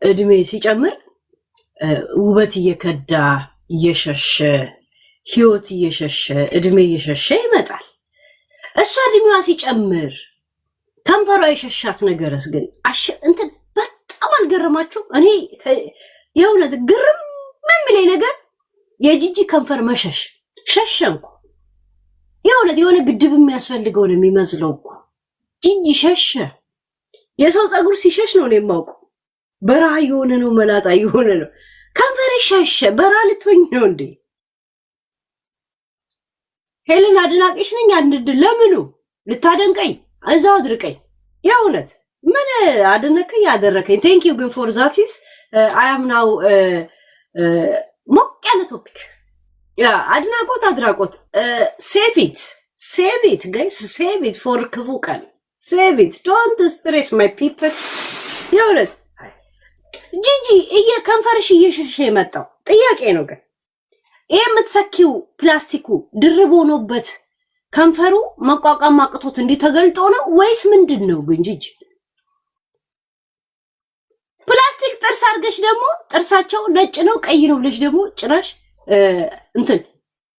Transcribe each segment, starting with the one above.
እድሜ ሲጨምር ውበት እየከዳ እየሸሸ ህይወት እየሸሸ እድሜ እየሸሸ ይመጣል። እሷ እድሜዋ ሲጨምር ከንፈሯ የሸሻት ነገርስ ግን እንትን በጣም አልገረማችሁ? እኔ የእውነት ግርም የሚለኝ ነገር የጂጂ ከንፈር መሸሽ ሸሸንኩ። የእውነት የሆነ ግድብ የሚያስፈልገው ነው የሚመስለው እኮ ጂጂ ሸሸ። የሰው ፀጉር ሲሸሽ ነው የማውቀው። በረሃ የሆነ ነው መላጣ የሆነ ነው ከንፈር ሸሸ። በረሃ ልትሆኝ ነው እንዴ? ሄለን አድናቂሽ ነኝ። አንድ ለምኑ ልታደንቀኝ እዛው አድርቀኝ። የእውነት ምን አደነከኝ ያደረከኝ። ቴንክ ዩ ግን ፎር ዛቲስ አይ አም ናው ሞቅ ያለ ቶፒክ ያ አድናቆት ሴቭ ኢት ጋይስ ሴቭ ኢት ፎር ክፉ ቀን ሴቭ ኢት ዶንት ስትሬስ ማይ ፒፕል። የእውነት ጂጂ ከንፈርሽ እየሸሸ የመጣው ጥያቄ ነው። ግን ይሄ የምትሰኪው ፕላስቲኩ ድርብ ሆኖበት ከንፈሩ መቋቋም አቅቶት እንዲህ ተገልጦ ነው ወይስ ምንድን ነው? ግን ጂጂ ፕላስቲክ ጥርስ አድርገሽ ደግሞ ጥርሳቸው ነጭ ነው ቀይ ነው ብለሽ ደግሞ ጭራሽ እንትን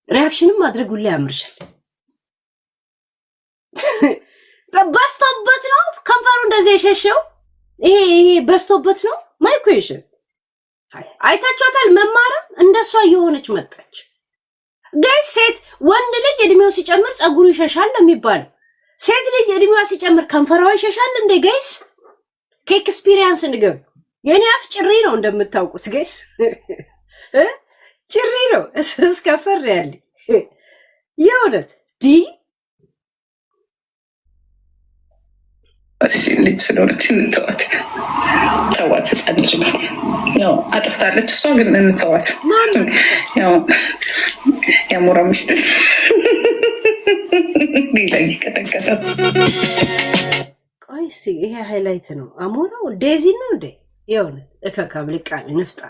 ሪአክሽንም ማድረግ ሁላ ያምርሻል። በስቶበት ነው ከንፈሩ እንደዚህ የሸሸው። ይሄ በስቶበት ነው ማይ ኩዌሽን። አይታችኋታል? መማረም እንደሷ እየሆነች መጣች። ጋይስ ሴት ወንድ ልጅ እድሜው ሲጨምር ፀጉሩ ይሸሻል የሚባለው፣ ሴት ልጅ እድሜዋ ሲጨምር ከንፈሯ ይሸሻል እንዴ? ጋይስ ከኤክስፒሪየንስ ንገብ። የኔ አፍ ጭሪ ነው እንደምታውቁት ጋይስ ጭሪ ነው እስከፈር ያለ የእውነት ዲ እሺ ልጅ ስለሆነች እንተዋት። ተዋት፣ ህፃን ልጅ ናት። ያው አጥፍታለች እሷ ግን እንተዋት። ያው የአሞራ ሚስት ሌላ ይቀጠቀጣል። ቆይ እስኪ ይሄ ሃይላይት ነው። አሞራው ዴዚ ነው እንዴ? የሆነ እከካም ልቃሚ ንፍጣ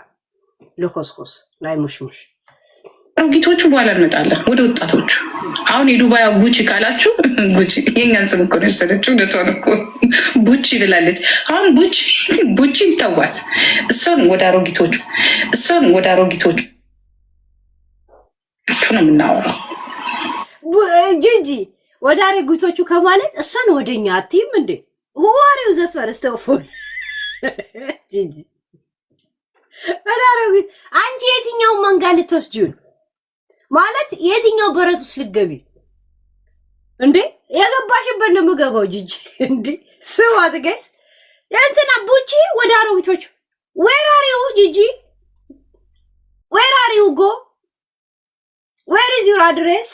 ለኮስኮስ ላይ ሙሽሙሽ አሮጊቶቹ በኋላ እንመጣለን ወደ ወጣቶቹ። አሁን የዱባይ ጉቺ ካላችሁ ጉቺ የኛን ስም እኮ ነው የወሰደችው። እውነቷን እኮ ቡቺ ብላለች። አሁን ቡቺን ተዋት። እሷን ወደ አሮጊቶቹ ነው የምናወራው። ጂጂ ወደ አሮጊቶቹ ከማለት እሷን ወደኛ አትይም እንዴ? ዋሪው ዘፈር ስተውፉል ጂጂ አዳረጉት። አንቺ የትኛው መንጋ ልትወስጂው ማለት የትኛው በረት ውስጥ ልትገቢ እንዴ? የገባሽበት ነው የምገባው ጂጂ እንዴ ስዋት ጋይስ እንትና ቡቺ ወደ አሮጊቶቹ where are you ጂጂ where are you go where is your address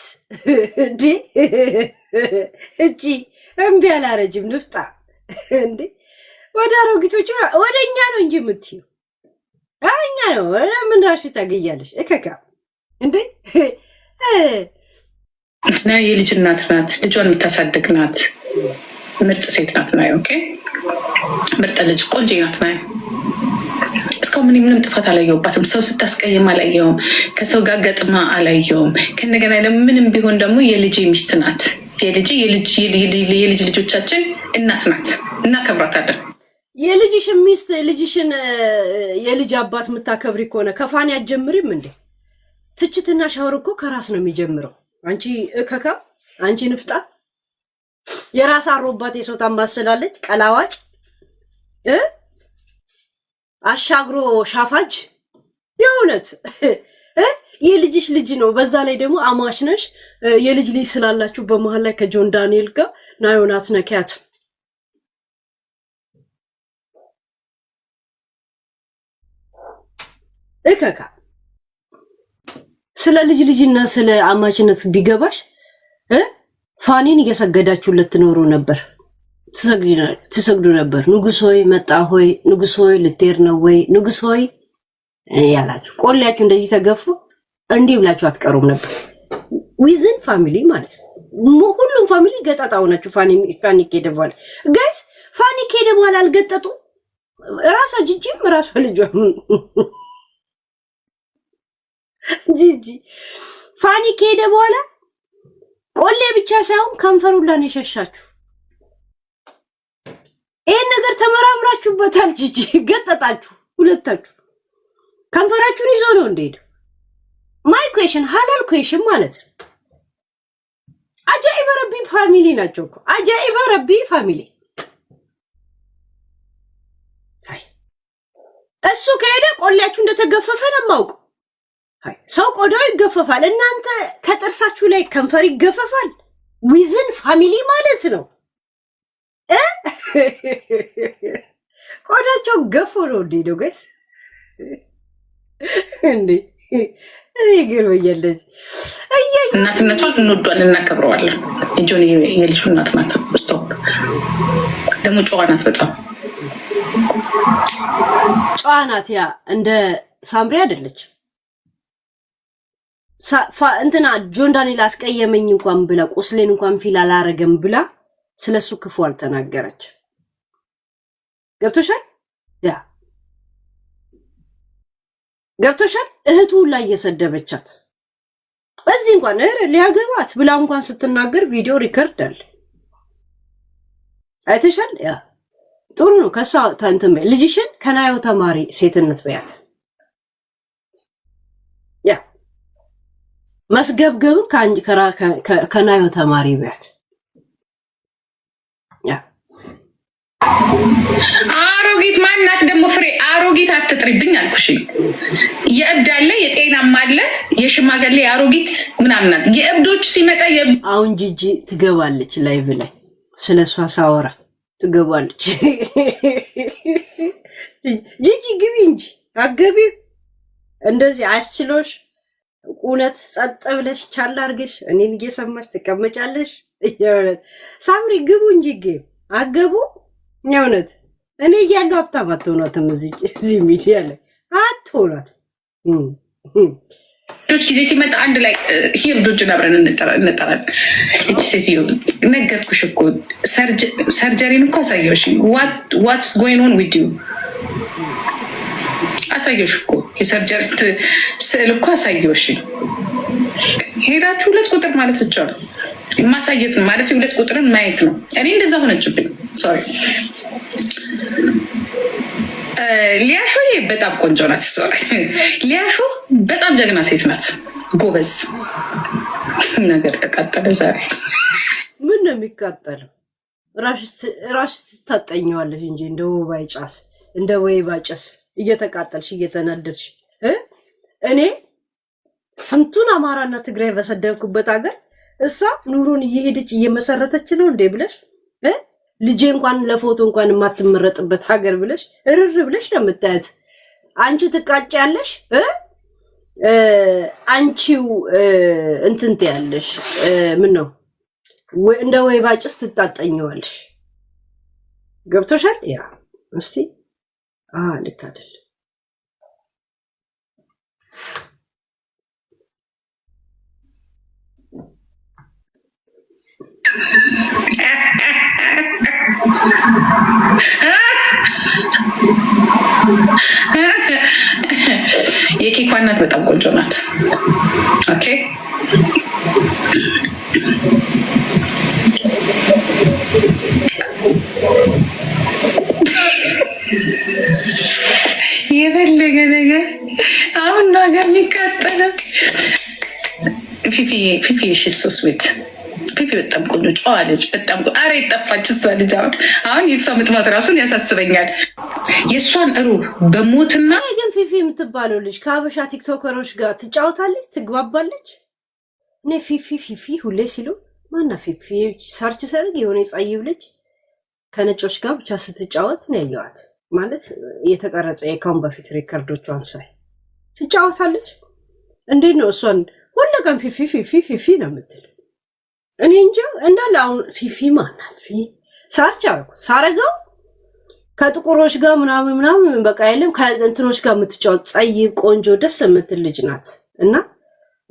እንዴ? እቺ እምቢ አላረጅም ንፍጣ እንዴ ወደ አሮጊቶቹ ወደኛ ነው እንጂ የምትይው አኛ ነው። ምን ራሽ ታገያለሽ እከካ እንዴ? እና የልጅ እናት ናት፣ ልጇን የምታሳድግ ናት፣ ምርጥ ሴት ናት። ና ኦኬ፣ ምርጥ ልጅ ቆንጆ ናት። ና እስካሁን ምንም ጥፋት አላየሁባትም። ሰው ስታስቀይም አላየውም፣ ከሰው ጋር ገጥማ አላየውም። ከእንደገና ደግሞ ምንም ቢሆን ደግሞ የልጅ ሚስት ናት፣ የልጅ ልጆቻችን እናት ናት። እናከብራታለን። የልጅሽን ሚስት ልጅሽን የልጅ አባት የምታከብሪ ከሆነ ከፋኒ አትጀምሪም እንዴ? ትችትና ሻወር እኮ ከራስ ነው የሚጀምረው። አንቺ እከካ፣ አንቺ ንፍጣ፣ የራስ አሮባት የሰው ታማስላለች። ቀላዋጭ አሻግሮ ሻፋጅ። የእውነት የልጅሽ ልጅ ነው። በዛ ላይ ደግሞ አማች ነሽ። የልጅ ልጅ ስላላችሁ በመሀል ላይ ከጆን ዳንኤል ጋር ናዮናት ነኪያት። እከካ ስለ ልጅና ስለ አማችነት ቢገባሽ ፋኒን እየሰገዳችሁለት ትኖሩ ነበር፣ ትሰግዱ ነበር። ንጉስ ሆይ መጣ ሆይ፣ ንጉስ ሆይ ልትሄድ ነው ወይ፣ ንጉስ ሆይ ያላችሁ ቆሌያችሁ እንደዚህ ተገፉ እንዲህ ብላችሁ አትቀሩም ነበር። ዊዝን ፋሚሊ ማለት ነው። ሁሉም ፋሚሊ ገጣጣው ናችሁ። ፋኒ ከሄደ በኋላ ጋይስ ፋኒ ከሄደ በኋላ አልገጠጡ ራሷ ጂጂም ራሷ ልጇ ጂጂ ፋኒ ከሄደ በኋላ ቆሌ ብቻ ሳይሆን ከንፈሩላን የሸሻችሁ ይሄን ነገር ተመራምራ አምራችሁበታል። ጂጂ ገጠጣችሁ ሁለታችሁ ከንፈራችሁን ይዞ ነው እንደሄደ። ማይ ኩዌሽን ሐላል ኩዌሽን ማለት ነው። አጃኢብ ረቢ ፋሚሊ ናቸው እኮ አጃኢብ ረቢ ፋሚሊ። እሱ ከሄደ ቆሌያችሁ እንደተገፈፈ ነው የማውቀው። ሰው ቆዳው ይገፈፋል፣ እናንተ ከጥርሳችሁ ላይ ከንፈር ይገፈፋል። ዊዝን ፋሚሊ ማለት ነው። ቆዳቸው ገፎ ነው እንዴ ነው ጋይስ? እንዴ እኔ ገርበኛለች። እናትነቷን እንወዷለን እናከብረዋለን። የጆኒ የልጁ እናት ናት። ስቶፕ ደግሞ ጨዋ ናት፣ በጣም ጨዋ ናት። ያ እንደ ሳምሪ አይደለች። እንትና ጆን ዳንኤል አስቀየመኝ እንኳን ብላ ቁስሌን እንኳን ፊል አላረገም ብላ ስለሱ ክፉ አልተናገረች። ገብቶሻል? ያ ገብቶሻል? እህቱ ላይ እየሰደበቻት እዚህ እንኳን ሊያገባት ብላ እንኳን ስትናገር ቪዲዮ ሪከርድ አለ። አይተሻል? ያ ጥሩ ነው። ከሷ ታንተም ልጅሽን ከናዮ ተማሪ ሴትነት በያት። ያ መስገብገብ ከናዮ ተማሪ በያት። ያ አሮጊት ማናት ደግሞ? ፍሬ አሮጊት አትጥሪብኝ አልኩሽ። የእብድ አለ የጤናማ አለ የሽማግሌ አሮጊት ምናምን አለ። የእብዶች ሲመጣ አሁን ጂጂ ትገባለች ላይቭ ላይ ስለሷ ሳወራ ትገባለች። ጂጂ ግቢ እንጂ አገቢ እንደዚህ አስችሎሽ እውነት ጸጥ ብለሽ ቻል አድርገሽ እኔን እየሰማሽ ትቀመጫለሽ። ሳምሪ ግቡ እንጂ ግብ አገቡ የእውነት እኔ እያለሁ ሀብታም አትሆኗትም። እዚህ ሚዲያ ላይ አትሆኗትም። ዶች ጊዜ ሲመጣ አንድ ላይ ሂብዶችን አብረን እንጠራለን። እቺ ሴትዮ ነገርኩሽ እኮ ሰርጀሪን እኮ አሳየሁሽ። ዋትስ ጎይን ኦን ዊዝ ዩ አሳየሁሽ እኮ የሰርጀሪ ስዕል እኮ አሳየሁሽ። ሄዳችሁ 2 ቁጥር ማለት ብቻ ነው ማሳየት ነው ማለት 2 ቁጥርን ማየት ነው። እኔ እንደዛ ሆነችብኝ። ሶሪ ሊያሾ በጣም ቆንጆ ናት። ሊያሾ በጣም ጀግና ሴት ናት። ጎበዝ ነገር ተቃጠለ ዛሬ። ምን ነው የሚቃጠለው? ራሽ ትታጠኘዋለሽ እንጂ እንደ ወባይ ጫስ እንደ ወይባ ጭስ እየተቃጠልሽ እየተናደድሽ። እኔ ስንቱን አማራና ትግራይ በሰደብኩበት ሀገር እሷ ኑሮን እየሄደች እየመሰረተች ነው እንዴ ብለሽ ልጄ እንኳን ለፎቶ እንኳን የማትመረጥበት ሀገር ብለሽ እርር ብለሽ ነው የምታያት። አንቺው ትቃጫለሽ፣ አንቺው እንትን ትያለሽ። ምን ነው እንደ ወይባ ጭስ ትጣጠኘዋለሽ። ገብቶሻል? ያ እስቲ ልክ አይደል? የኬኳ እናት በጣም ቆንጆ ናት። ኦኬ የፈለገ ነገር አሁን ነገር የሚቃጠለው ፊፊ ሽሶስ ቤት ፊፊ በጣም ቆንጆ ጨዋ ልጅ፣ በጣም አረ የጠፋች እሷ ልጅ። አሁን የእሷ መጥፋት ራሱን ያሳስበኛል። የእሷን ሩብ በሞትና ግን ፊፊ የምትባለው ልጅ ከሀበሻ ቲክቶከሮች ጋር ትጫወታለች፣ ትግባባለች። እኔ ፊፊ ሁሌ ሲሉ ማና ፊፊ ሰርች ሰርግ የሆነ የጸይብ ልጅ ከነጮች ጋር ብቻ ስትጫወት ነው ያየዋት። ማለት የተቀረጸ የካሁን በፊት ሪከርዶቿን ሳይ ትጫወታለች። እንዴት ነው እሷን ሁለቀን ፊፊ ነው የምትል? እኔ እንጃ እንዳለ አሁን ፊፊ ማናት ሰርች አልኩት ሳረገው ከጥቁሮች ጋር ምናምን በቃ የለም ከእንትኖች ጋር የምትጫወት ጸይብ ቆንጆ ደስ የምትል ልጅ ናት እና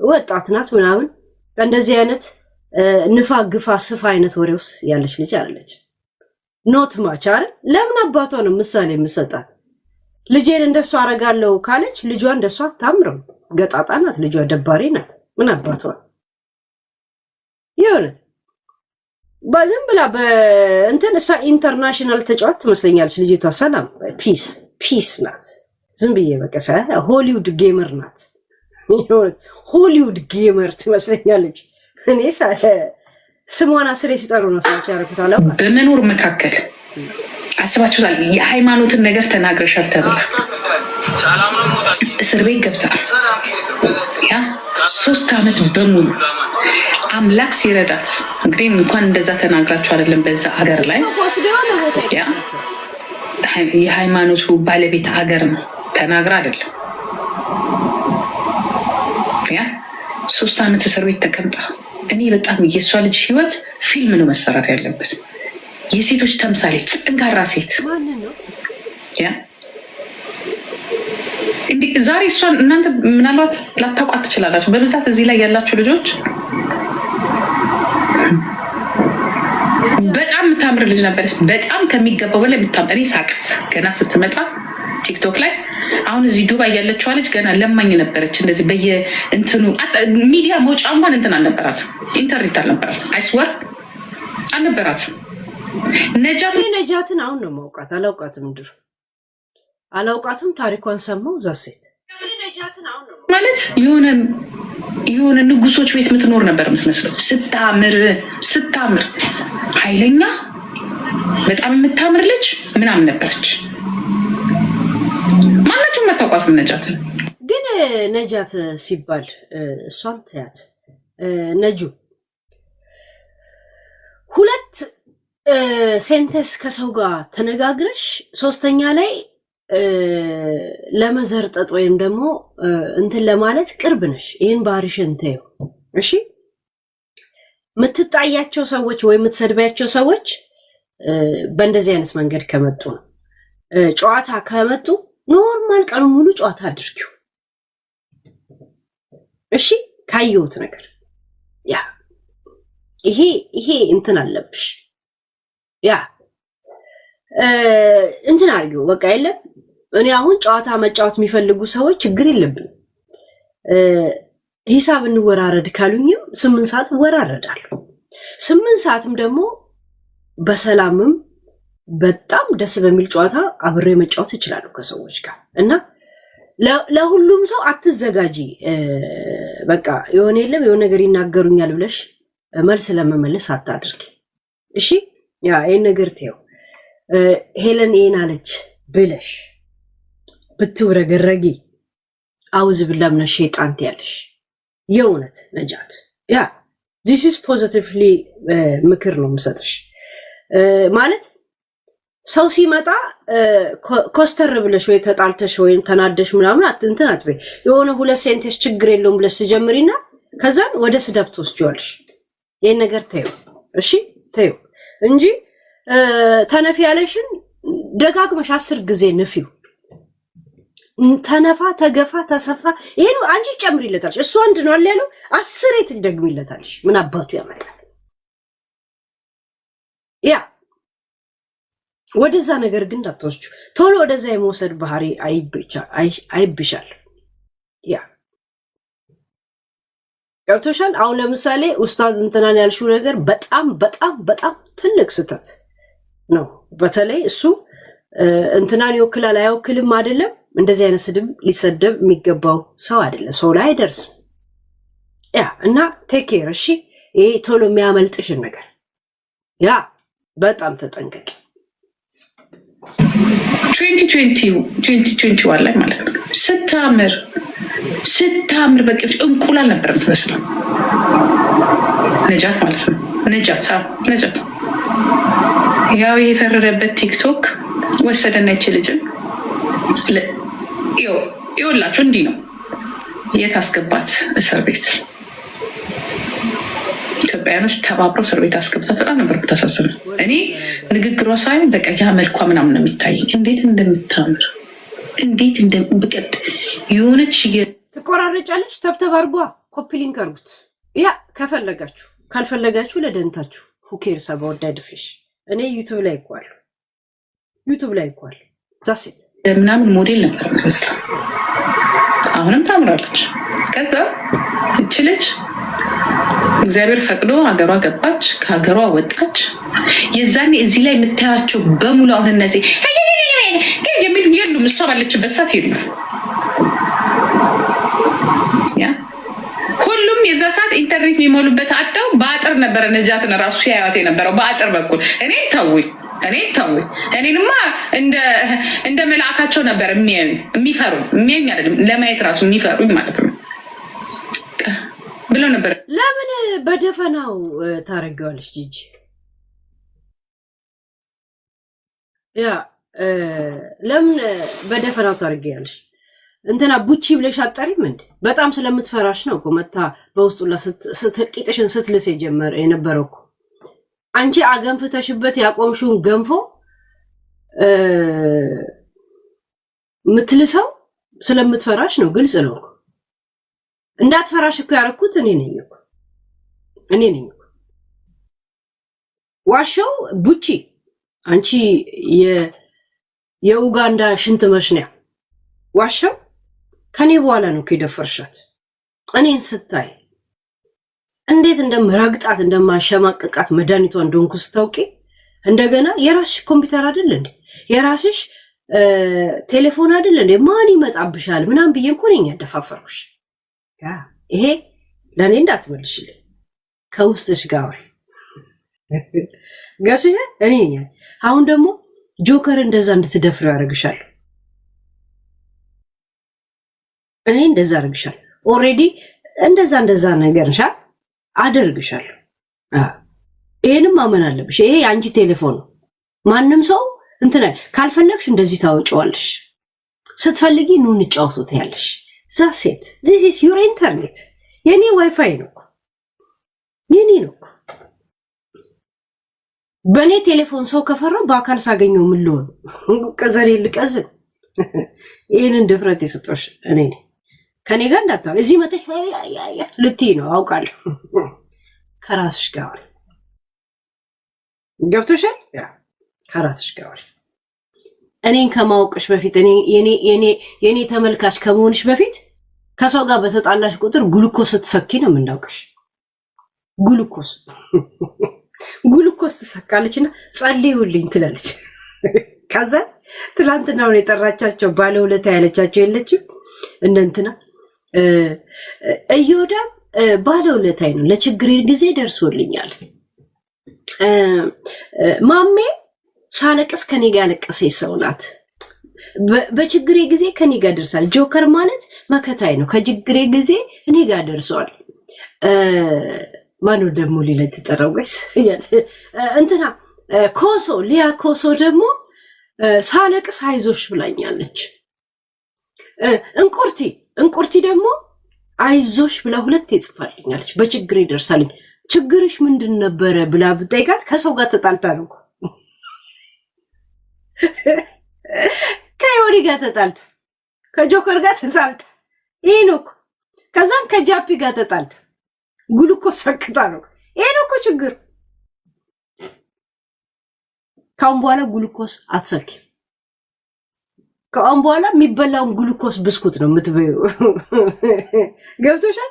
ወጣት ናት ምናምን እንደዚህ አይነት ንፋ ግፋ ስፋ አይነት ወሬ ውስጥ ያለች ልጅ አለች። ኖት ማች አይደል? ለምን አባቷ ነው ምሳሌ የምሰጣት? ልጄን እንደሷ አረጋለሁ ካለች ልጇ እንደሷ አታምረው። ገጣጣ ናት ልጇ፣ ደባሪ ናት። ምን አባቷ የሆነት ባዝም ብላ በእንትን እሷ ኢንተርናሽናል ተጫዋች ትመስለኛለች ልጅቷ። ሰላም ፒስ ናት። ዝም ብዬ በቀሰ ሆሊውድ ጌመር ናት። ሆሊውድ ጌመር ትመስለኛለች። እኔ ስሟን አስሬ ሲጠሩ ነው ሰዎች ያደረኩት። አላውቅም። በመኖር መካከል አስባችሁታል? የሃይማኖትን ነገር ተናግረሻል ተብላ እስር ቤት ገብታ ያ 3 ዓመት በሙሉ አምላክ ሲረዳት እንግዲህ እንኳን እንደዛ ተናግራችሁ አይደለም በዛ ሀገር ላይ ያ የሃይማኖቱ ባለቤት ሀገር ነው ተናግራ አይደለም ያ 3 ዓመት እስር ቤት ተቀምጣ። እኔ በጣም የእሷ ልጅ ህይወት ፊልም ነው መሰራት ያለበት። የሴቶች ተምሳሌት ጠንካራ ሴት ያ እንዴ ዛሬ እሷን እናንተ ምናልባት ላታውቋት ትችላላችሁ። በብዛት እዚህ ላይ ያላችሁ ልጆች በጣም የምታምር ልጅ ነበረች። በጣም ከሚገባው በላይ የምታምር ሳቅት ገና ስትመጣ ቲክቶክ ላይ። አሁን እዚህ ዱባይ ያለችዋ ልጅ ገና ለማኝ ነበረች። እንደዚህ በየእንትኑ ሚዲያ መውጫ እንኳን እንትን አልነበራት፣ ኢንተርኔት አልነበራት፣ አይስወር አልነበራት። ነጃትን አሁን ነው ማውቃት። አላውቃትም፣ ምድር አላውቃትም። ታሪኳን ሰማው። ዛሴት ማለት የሆነ ንጉሶች ቤት የምትኖር ነበር የምትመስለው። ስታምር ኃይለኛ በጣም የምታምር ልጅ ምናምን ነበረች። ማናችሁም መታወቋትም ነጃትን። ግን ነጃት ሲባል እሷን ትያት ነጁ 2 ሴንተንስ ከሰው ጋር ተነጋግረሽ 3ኛ ላይ ለመዘርጠጥ ወይም ደግሞ እንትን ለማለት ቅርብ ነሽ። ይህን ባህሪሽን ተይው እሺ። የምትጣያቸው ሰዎች ወይ የምትሰድቢያቸው ሰዎች በእንደዚህ አይነት መንገድ ከመጡ ነው። ጨዋታ ከመጡ ኖርማል ቀኑ ሙሉ ጨዋታ አድርጊው እሺ። ካየሁት ነገር ያ ይሄ እንትን አለብሽ ያ እንትን አድርጊው በቃ የለም። እኔ አሁን ጨዋታ መጫወት የሚፈልጉ ሰዎች ችግር የለብንም። ሂሳብ እንወራረድ ካሉኝም 8 ሰዓት እወራረዳለሁ። 8 ሰዓትም ደግሞ በሰላምም በጣም ደስ በሚል ጨዋታ አብሬ መጫወት እችላለሁ ከሰዎች ጋር እና ለሁሉም ሰው አትዘጋጂ። በቃ የሆነ የለም የሆነ ነገር ይናገሩኛል ብለሽ መልስ ለመመለስ አታድርጊ እሺ። ያ ይሄን ነገር ተይው። ሄለን ይሄን አለች ብለሽ ብትውረገረጊ አውዝ ብላምና ሸይጣን ትያለሽ። የእውነት ነጃት ያ this is positively ምክር ነው የምሰጥሽ። ማለት ሰው ሲመጣ ኮስተር ብለሽ ወይ ተጣልተሽ ወይ ተናደሽ ምናምን እንትን አትበይ። የሆነ 2 ሴንቴንስ ችግር የለውም ብለሽ ትጀምሪና ከዛን ወደ ስደብ ትወስጂዋለሽ። ይሄን ነገር ተይው እሺ፣ ተይው እንጂ ተነፊ ያለሽን ደጋግመሽ 10 ጊዜ ንፊው። ተነፋ፣ ተገፋ፣ ተሰፋ ይሄን አንቺ ጨምሪለታልሽ። እሱ አንድ ነው አለ ያለው 10 ትደግሚለታልሽ። ምን አባቱ ያመጣል? ያ ወደዛ ነገር ግን እንዳትወስጂው። ቶሎ ወደዛ የመውሰድ ባህሪ አይብሻል። ያ ገብቶሻል? አሁን ለምሳሌ ኡስታዝ እንትናን ያልሽው ነገር በጣም በጣም በጣም ትልቅ ስህተት ነው። በተለይ እሱ እንትናን ይወክላል አይወክልም አይደለም። እንደዚህ አይነት ስድብ ሊሰደብ የሚገባው ሰው አይደለም። ሰው ላይ አይደርስም። ያ እና ቴክ ኬር እሺ። ይሄ ቶሎ የሚያመልጥሽን ነገር ያ በጣም ተጠንቀቂ። 2021 ላይ ማለት ነው ስታምር በቅርጭ እንቁላል ነበር የምትመስለው ነጃት ማለት ነው። ነጃት ያው የፈረደበት ቲክቶክ ወሰደና ይችልጅን ይኸውላችሁ እንዲህ ነው የታስገባት እስር ቤት። ኢትዮጵያውያኖች ተባብረው እስር ቤት አስገብታት በጣም ነበር የምታሳዝነው። እኔ ንግግሯ ሳይሆን በቃ ያ መልኳ ምናምን ነው የሚታየኝ። እንዴት እንደምታምር እንዴት እንደምቀጥ የሆነች ትቆራረጫለች። ተብተብ አርጓ ኮፒ ሊንክ አርጉት። ያ ከፈለጋችሁ ካልፈለጋችሁ ለደንታችሁ ሁኬር ሰባ ወዳድ ፊሽ እኔ ዩቱብ ላይ ይኳል ዛሴት ምናምን ሞዴል ነበር የምትመስለው። አሁንም ታምራለች። ከዛ እችልች እግዚአብሔር ፈቅዶ ሀገሯ ገባች፣ ከሀገሯ ወጣች። የዛኔ እዚህ ላይ የምታያቸው በሙሉ አሁን እነዚህ የሚሉ የሉም። እሷ ባለችበት ሰዓት የሉም። ሁሉም የዛ ሰዓት ኢንተርኔት የሚሞሉበት አጠው በአጥር ነበረ ነጃትን ራሱ ሲያዩት የነበረው በአጥር በኩል። እኔ ተውኝ እኔንማ እንደ መልአካቸው ነበር የሚፈሩኝ አይደለም ለማየት ራሱ የሚፈሩኝ ማለት ነው ብለው ነበር። ለምን በደፈናው ታረጋለች ጂጂ? ያ ለምን በደፈናው ታረጋለች? እንትና ቡቺ ብለሽ አጠሪም እንዴ? በጣም ስለምትፈራሽ ነው እኮ መታ በውስጡላ ቂጥሽን ስትልስ የነበረው እኮ አንቺ አገንፍተሽበት ያቆምሽውን ገንፎ ምትልሰው ስለምትፈራሽ ነው። ግልጽ ነው እኮ እንዳትፈራሽ እኮ ያረኩት እኔ ነኝ እኮ ዋሻው ቡቺ አንቺ የኡጋንዳ ሽንት መሽኒያ ዋሻው ከኔ በኋላ ነው ከደፈርሻት። እኔን ስታይ እንዴት እንደምረግጣት እንደማሸማቀቃት መድኃኒቷ እንደሆንኩ ስታውቂ እንደገና የራስሽ ኮምፒውተር አይደል እንዴ? የራስሽ ቴሌፎን አይደል እንዴ? ማን ይመጣብሻል ምናምን ብዬ እኮ ነኝ ያደፋፈርኩሽ። ይሄ ለእኔ እንዳትመልሽልኝ ከውስጥሽ ጋር ገስዬ እኔ ነኝ። አሁን ደግሞ ጆከር እንደዛ እንድትደፍረው ያደርግሻል። እኔ እንደዛ አደርግሻለሁ። ኦልሬዲ እንደዛ ነገር እንሻ አደርግሻለሁ። ይሄንም ማመን አለብሽ። ይሄ የአንቺ ቴሌፎን ነው። ማንም ሰው እንትና ካልፈለግሽ እንደዚህ ታወጪዋለሽ። ስትፈልጊ ኑ እንጫወት ያለሽ ዛሴት this is your internet የኔ ዋይፋይ ነው የኔ ነው። በኔ ቴሌፎን ሰው ከፈራው በአካል ሳገኘው ምን ልሆን? ቀዘሬ ልቀዝን። ይሄንን ድፍረት የሰጠሽ እኔ ነኝ። ከኔ ጋር እንዳታወሪ። እዚህ መተሽ ልትይ ነው አውቃለሁ። ከራስሽ ጋር ገብቶሻል? ከራስሽ ጋር እኔን ከማወቅሽ በፊት የኔ ተመልካች ከመሆንሽ በፊት ከሰው ጋር በተጣላሽ ቁጥር ግሉኮስ ስትሰኪ ነው የምናውቅሽ። ግሉኮስ ትሰካለችና ጸልዩልኝ ትላለች። ከዛ ትላንትናውን የጠራቻቸው ባለውለታ ያለቻቸው የለችም እንደንትና እዮዳም ባለውለታይ ነው ለችግሬ ጊዜ ደርሶልኛል። ማሜ ሳለቅስ ከኔ ጋር ያለቀሰ ሰው ናት። በችግሬ ጊዜ ከኔ ጋር ደርሳል። ጆከር ማለት መከታይ ነው። ከችግሬ ጊዜ እኔ ጋር ደርሷል። ማነው ደግሞ ሌላ ተጠራው ጋይስ? እንትና ኮሶ ሊያ ኮሶ ደግሞ ሳለቅስ አይዞሽ ብላኛለች። እንቁርቲ ደግሞ አይዞሽ ብላ ሁለት ይጽፋልኛለች። በችግሬ ደርሳልኝ። ችግርሽ ምንድን ነበረ ብላ ብጠይቃት ከሰው ጋር ተጣልታ ነው። ከዮኒ ጋር ተጣልታ፣ ከጆከር ጋር ተጣልታ፣ ይሄ ነው እኮ። ከዛን ከጃፒ ጋር ተጣልታ ግሉኮስ ሰክታ ነው። ይሄ ነው እኮ ችግር። ካሁን በኋላ ግሉኮስ አትሰኪ። ከአሁን በኋላ የሚበላውን ግሉኮስ ብስኩት ነው የምትበይው። ገብቶሻል?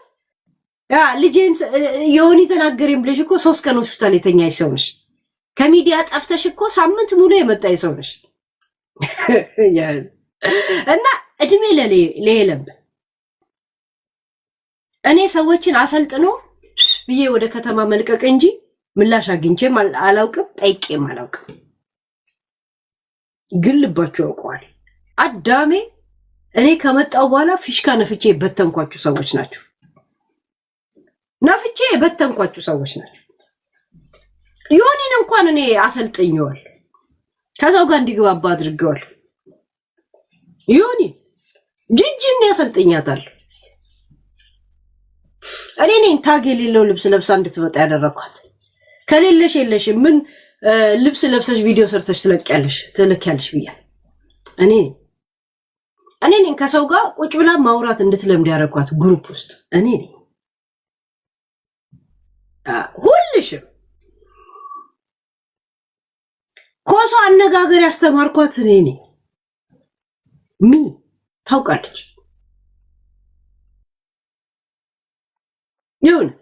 ያ ልጄን የሆነ ተናገረኝ ብለሽ እኮ 3 ቀን ሆስፒታል የተኛሽ ሰው ነሽ። ከሚዲያ ጠፍተሽ እኮ ሳምንት ሙሉ የመጣሽ ሰው ነሽ። እና እድሜ ለሌለም እኔ ሰዎችን አሰልጥኖ ብዬ ወደ ከተማ መልቀቅ እንጂ ምላሽ አግኝቼም አላውቅም፣ ጠይቄም አላውቅም። ግን ልባችሁ ያውቀዋል። አዳሜ እኔ ከመጣው በኋላ ፊሽካ ነፍቼ የበተንኳችሁ ሰዎች ናቸው። ዮኒን እንኳን እኔ አሰልጥኘዋል። ከዛው ጋር እንዲግባባ አድርገዋል። ዮኒ ጂጂን ያሰልጥኛታል። እኔ ነኝ ታግ የሌለው ልብስ ለብሳ እንድትመጣ ያደረኳት። ከሌለሽ የለሽም ምን ልብስ ለብሰሽ ቪዲዮ ሰርተሽ ትለቅያለሽ ብያል። እኔ ነኝ ከሰው ጋር ቁጭ ብላ ማውራት እንድትለምድ ያደረኳት ግሩፕ ውስጥ እኔ ነኝ። ሁልሽም ኮሶ አነጋገር ያስተማርኳት እኔ ነኝ። ምን ታውቃለች? የእውነት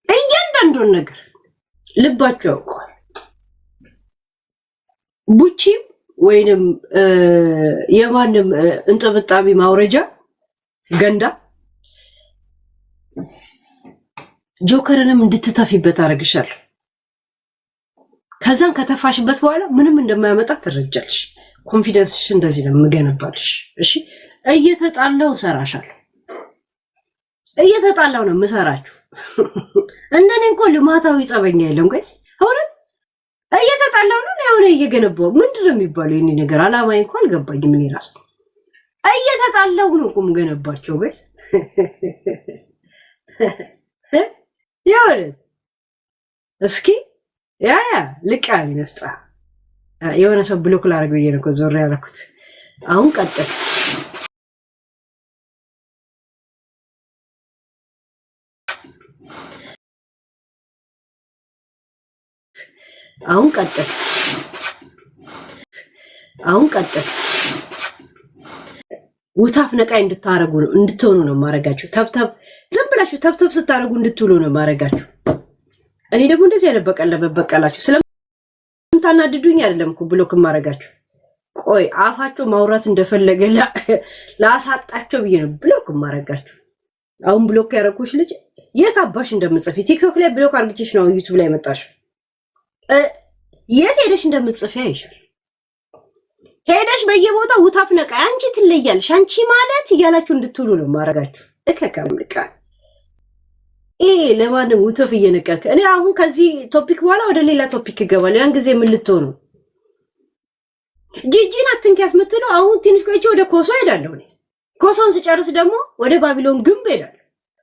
እያንዳንዱን ነገር ልባቸው ያውቀዋል። ቡቺም ወይንም የማንም እንጥብጣቢ ማውረጃ ገንዳ ጆከርንም እንድትተፊበት አረግሻለሁ። ከዛን ከተፋሽበት በኋላ ምንም እንደማያመጣ ትረጃለሽ። ኮንፊደንስሽ እንደዚህ ነው የምገነባልሽ። እሺ እየተጣላው ሰራሻለሁ። እየተጣላው ነው የምሰራችሁ። እንደኔ እንኳን ልማታዊ ጸበኛ የለም ጋይስ። አሁን እየተጣላው ነው ያው ነው እየገነባው። ምንድነው የሚባለው? የኔ ነገር አላማዬ እንኳን አልገባኝም። ምን ይራስ እየተጣላው ነው ቁም ገነባቸው ጋይስ። ያው እስኪ ያ ልቃሚ ነፍጣ የሆነ ሰው ብሎክ ላደርግ ብዬ ነው ዞር ያልኩት። አሁን ቀጥል። ውታፍ ነቃይ እንድትሆኑ ነው ማረጋችሁ። ተብተብ ዝም ብላችሁ ተብተብ ስታረጉ እንድትውሉ ነው ማረጋችሁ። እኔ ደግሞ እንደዚህ ያለ በቀላችሁ ስለምታናድዱኝ አይደለም እኮ ብሎክ ማረጋችሁ። ቆይ አፋቸው ማውራት እንደፈለገ ላሳጣቸው ብዬ ነው ብሎክ ማረጋችሁ። አሁን ብሎክ ያረኩሽ ልጅ የት አባሽ እንደምጽፊ ቲክቶክ ላይ ብሎክ አርግቼሽ ነው ዩቲዩብ ላይ መጣሽ። የት ሄደሽ እንደምጽፊ አይሻል። ሄደሽ በየቦታው ውታፍ ነቃ አንቺ ትለያለሽ አንቺ ማለት እያላችሁ እንድትውሉ ነው ማረጋችሁ። እከከምልካ ለማንም ውታፍ እየነቀልከ እኔ አሁን ከዚህ ቶፒክ በኋላ ወደ ሌላ ቶፒክ ይገባል። ያን ጊዜ ምን ልትሆኑ ጂጂን አትንኪያት የምትለው አሁን ትንሽ ቆይቼ ወደ ኮሶ ሄዳለሁ። እኔ ኮሶን ስጨርስ ደግሞ ወደ ባቢሎን ግንብ ሄዳለሁ።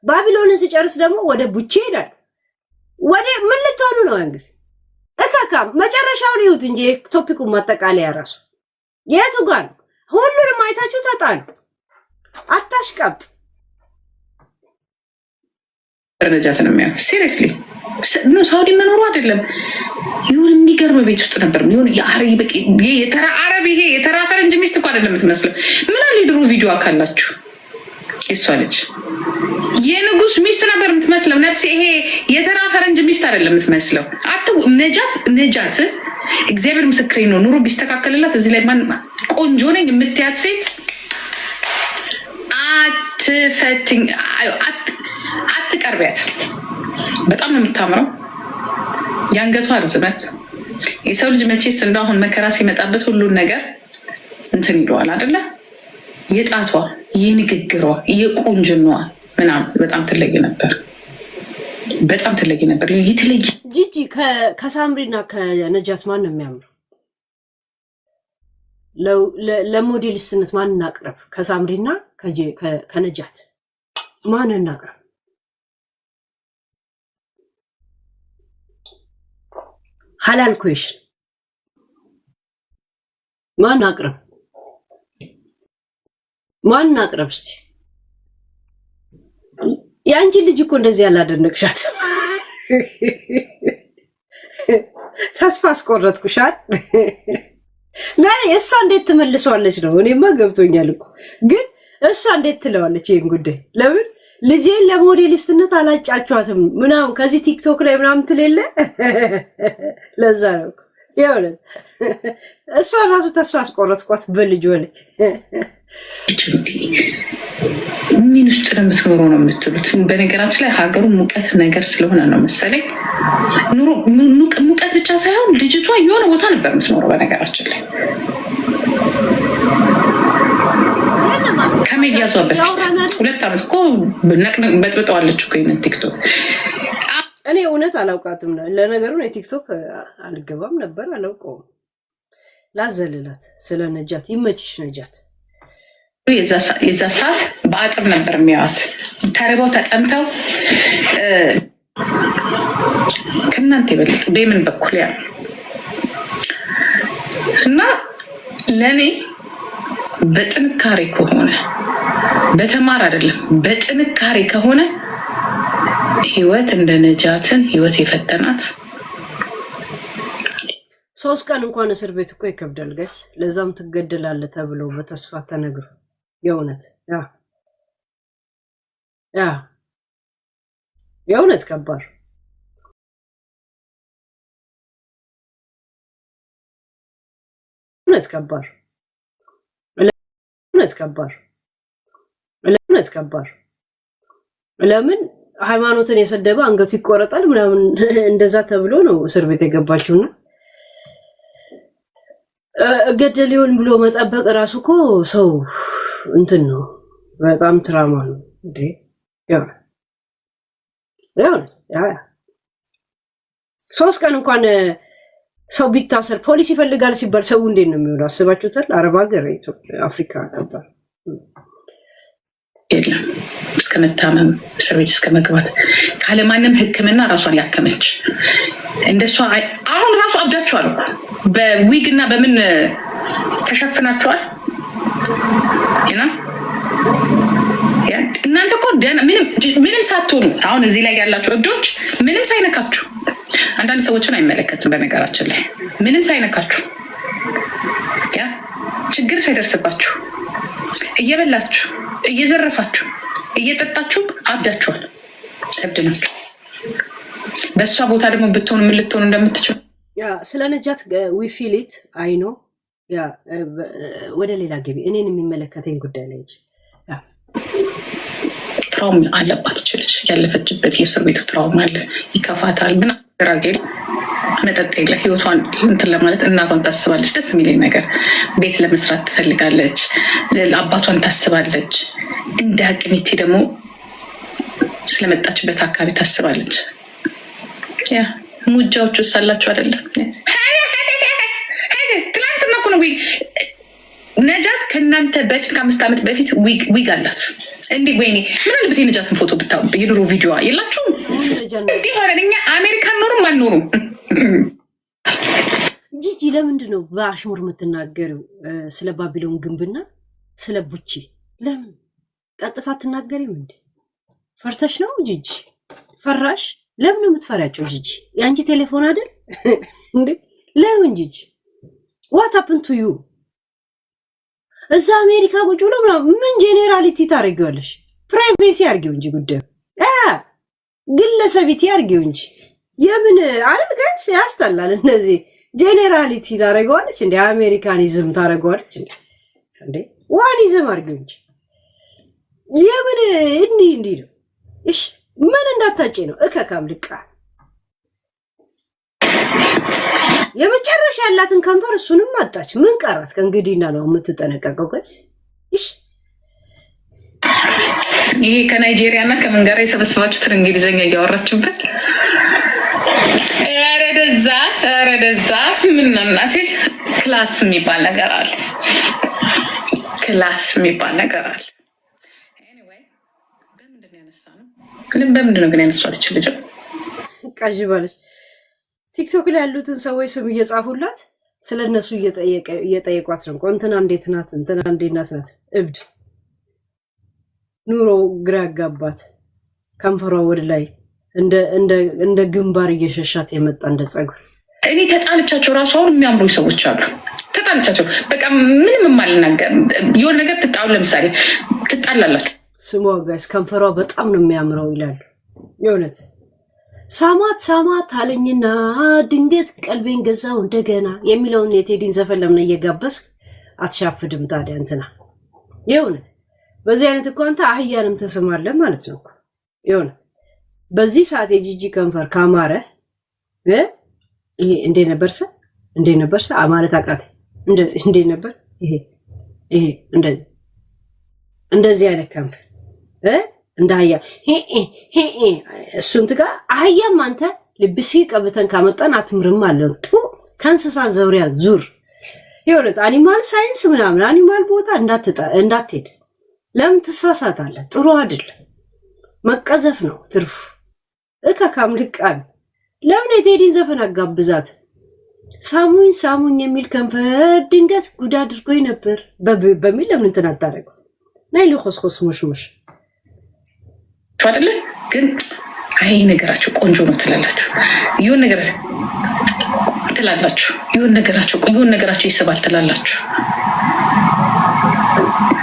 ባቢሎንን ስጨርስ ደግሞ ወደ ቡቼ ሄዳለሁ። ወደ ምን ልትሆኑ ነው? ያን ጊዜ እከካም መጨረሻውን ይሁት እንጂ ቶፒኩን ማጠቃለያ ራሱ የቱ ጋር ነው? ሁሉንም አይታችሁ ተጣሉ። አታሽቀብጥ። ረጃት ነው የሚያዩት። ሲሪየስሊ ነው ሳውዲ መኖሩ አይደለም። ይሁን የሚገርም ቤት ውስጥ ነበር። ይሁን የአረብ በቂ የተራ አረብ ይሄ የተራ ፈረንጅ ሚስት እኮ አይደለም የምትመስለው። ምን አለ ድሮ ቪዲዮ አካላችሁ እሷ ልጅ የንጉስ ሚስት ነበር የምትመስለው። ነፍሴ ይሄ የተራ ፈረንጅ ሚስት አይደለም የምትመስለው። ነጃት እግዚአብሔር ምስክሬ ነው። ኑሮ ቢስተካከልላት እዚህ ላይ ማን ቆንጆ ነኝ የምትያት ሴት አትፈትኝ፣ አትቀርቢያት። በጣም ነው የምታምረው። የአንገቷ ርዝመት የሰው ልጅ መቼስ እንደው አሁን መከራ ሲመጣበት ሁሉን ነገር እንትን ይለዋል አይደለ? የጣቷ የንግግሯ የቁንጅኗ ምናምን በጣም ትለይ ነበር። በጣም ትለይ ነበር። ይትለይ ጂጂ ከሳምሪና ከነጃት ማን ነው የሚያምረው? ለሞዴሊስትነት ማን እናቅርብ? ከሳምሪና ከነጃት ማን እናቅርብ? ሐላል ኩዌሽን ማን አቅርብ? ማን አቅርብ? እስቲ ያንቺ ልጅ እኮ እንደዚህ ያላደነቅሻት ተስፋ አስቆረጥኩሻል። ናይ እሷ እንዴት ትመልሰዋለች ነው? እኔማ ገብቶኛል እኮ ግን እሷ እንዴት ትለዋለች ይሄን ጉዳይ? ለምን ልጄን ለሞዴሊስትነት አላጫቸዋትም ምናምን ከዚህ ቲክቶክ ላይ ምናምን ትሌለ ለዛ ነው ይሁን እሷ ራሱ ተስፋ አስቆረጥኳት በልጅ ወለ ምን ውስጥ ነው የምትኖረው ነው የምትሉት? በነገራችን ላይ ሀገሩ ሙቀት ነገር ስለሆነ ነው መሰለኝ። ኑሮ ሙቀት ብቻ ሳይሆን ልጅቷ የሆነ ቦታ ነበር የምትኖረው በነገራችን ላይ ከመያዟ በፊት 2 ዓመት እኮ በጥብጠዋለች እኮ ይሄን ቲክቶክ። እኔ እውነት አላውቃትም። ለነገሩ ነው ቲክቶክ አልገባም ነበር አላውቀውም። ላዘልላት ስለ ነጃት ይመችሽ ነጃት። የዛ ሰዓት በአጥር ነበር የሚያዋት ተርበው ተጠምተው ከእናንተ ይበልጥ በምን በኩል ያ እና ለእኔ በጥንካሬ ከሆነ በተማር አይደለም በጥንካሬ ከሆነ ህይወት እንደ ነጃትን ህይወት የፈተናት 3 ቀን እንኳን እስር ቤት እኮ ይከብዳል ጋይስ። ለዛም ትገደላለህ ተብሎ በተስፋ ተነግሮ የእውነት ያ የእውነት ከባድ ለምን ሃይማኖትን የሰደበ አንገቱ ይቆረጣል ምናምን እንደዛ ተብሎ ነው እስር ቤት የገባችውና ገደሊውን ብሎ መጠበቅ ራሱ እኮ ሰው እንትን ነው በጣም ትራማ ነው እንዴ ያ 3 ቀን እንኳን ሰው ቢታሰር ፖሊስ ይፈልጋል ሲባል ሰው እንዴት ነው የሚሆነው አስባችሁታል አረብ ሀገር አፍሪካ ከባድ የለም እስከ መታመም እስር ቤት እስከ መግባት ካለ ማንም ህክምና ራሷን ያከመች እንደሷ አሁን ራሱ አብዳችኋል እኮ በዊግ እና በምን ተሸፍናችኋል እናንተ እኮ ምንም ሳትሆኑ አሁን እዚህ ላይ ያላችሁ እብዶች ምንም ሳይነካችሁ አንዳንድ ሰዎችን አይመለከትም በነገራችን ላይ ምንም ሳይነካችሁ ያ ችግር ሳይደርስባችሁ እየበላችሁ እየዘረፋችሁ እየጠጣችሁ አብዳችኋል እብድ ናችሁ በእሷ ቦታ ደግሞ ብትሆኑ ምን ልትሆኑ እንደምትችሉ ያ ስለ ነጃት ዊ ፊል ኢት አይ ኖ ያ ወደ ሌላ ገቢ እኔን የሚመለከተኝ ጉዳይ ላይ ትራውማ አለባት ይችላል ያለፈችበት የእስር ቤቱ ትራውማ አለ ይከፋታል ምን አገራገል መጠጥ የለ ህይወቷን እንትን ለማለት እናቷን ታስባለች ደስ የሚለኝ ነገር ቤት ለመስራት ትፈልጋለች አባቷን ታስባለች እንደ አቅሚቲ ደግሞ ስለመጣችበት አካባቢ ታስባለች ያ ሙጃዎቹ ሳላችሁ አይደለም ትላንትና እኮ ነው ነጃት ከእናንተ በፊት ከ5 ዓመት በፊት ዊግ አላት እንዴ ወይኔ ምን አለበት የነጃትን ፎቶ ብታው የድሮ ቪዲዮ የላችሁም እንዴ ሆነን እኛ አሜሪካን ኖርም አልኖሩም ጂጂ ለምንድን ነው በአሽሙር የምትናገሪው ስለ ባቢሎን ግንብና ስለ ቡቺ ለምን ቀጥታ አትናገሪም እንዴ ፈርተሽ ነው ጂጂ ፈራሽ ለምን ነው የምትፈራቸው ጂጂ ያንቺ ቴሌፎን አይደል እንዴ ለምን ጂጂ what happened to you እዛ አሜሪካ ቁጭ ብሎ ምን ጄኔራሊቲ ታረጋለሽ ፕራይቬሲ አርጊው እንጂ ጉዳዩ ግለሰቢቲ አርጊው እንጂ የምን አይደል ጋይስ ያስጠላል እነዚህ ጄኔራሊቲ ታረጋለች እንዴ አሜሪካኒዝም ታረጋለች እንዴ ዋኒዝም አርጊው እንጂ የምን እንዲ ነው እሺ ምን እንዳታጪ ነው እከካም ልቃ የመጨረሻ ያላትን ከንፈር እሱንም አጣች ምን ቀራት ከእንግዲህና ነው የምትጠነቀቀው ጋይስ እሺ ይሄ ከናይጄሪያና ከመንጋራ የሰበሰባችሁትን እንግሊዘኛ እያወራችሁበት ረደዛ ምን እናቴ ክላስ የሚባል ነገር አለ ኤኒዌይ በምንድን ነው ያነሳነው በምንድን ነው ግን ያነሷት ይችላል ቃጂ ባለች ቲክቶክ ላይ ያሉትን ሰዎች ስም እየጻፉላት ስለነሱ እየጠየቋት ነው እንትና እንዴት ናት እንትና እንዴት ናት እብድ ኑሮ ግራ ያጋባት ከንፈሯ ወደ ላይ እንደ ግንባር እየሸሻት የመጣ እንደ ጸጉር እኔ ተጣልቻቸው ራሱ አሁን የሚያምሩ ሰዎች አሉ ተጣልቻቸው በቃ ምንም የማልናገር የሆነ ነገር ትጣሉ ለምሳሌ ትጣላላችሁ ስሟ ጋይስ ከንፈሯ በጣም ነው የሚያምረው ይላሉ የእውነት ሳማት አለኝና ድንገት ቀልቤን ገዛው እንደገና የሚለውን የቴዲን ዘፈን ለምን እየጋበስክ አትሻፍድም ታዲያ እንትና የእውነት በዚህ አይነት እኮ አንተ አህያንም ተሰማለህ ማለት ነው እኮ የእውነት በዚህ ሰዓት የጂጂ ከንፈር ካማረ ይሄ እንዴ ነበርሰ ማለት አቃተ እንዴ ነበር ይሄ እንደዚህ አይነት ከንፈር እንደ አህያ እሱን ትጋ አህያም አንተ ልብሲ ቀብተን ካመጣን አትምርም አለው ከእንስሳ ዘውሪያ ዙር ይወለት አኒማል ሳይንስ ምናምን አኒማል ቦታ እንዳትሄድ ለምን ትሳሳታለህ ጥሩ አይደል መቀዘፍ ነው ትርፉ እከካም ልቃል ለምን የቴዲን ዘፈን አጋብዛት ሳሙኝ የሚል ከንፈር ድንገት ጉዳ አድርጎኝ ነበር በሚል ለምን ተናታረገው ናይ ልኮስኮስ ሙሽሙሽ አይደለ ግን አይ ነገራቸው ቆንጆ ነው ትላላችሁ ይሁን ነገራቸው ይስባል ትላላችሁ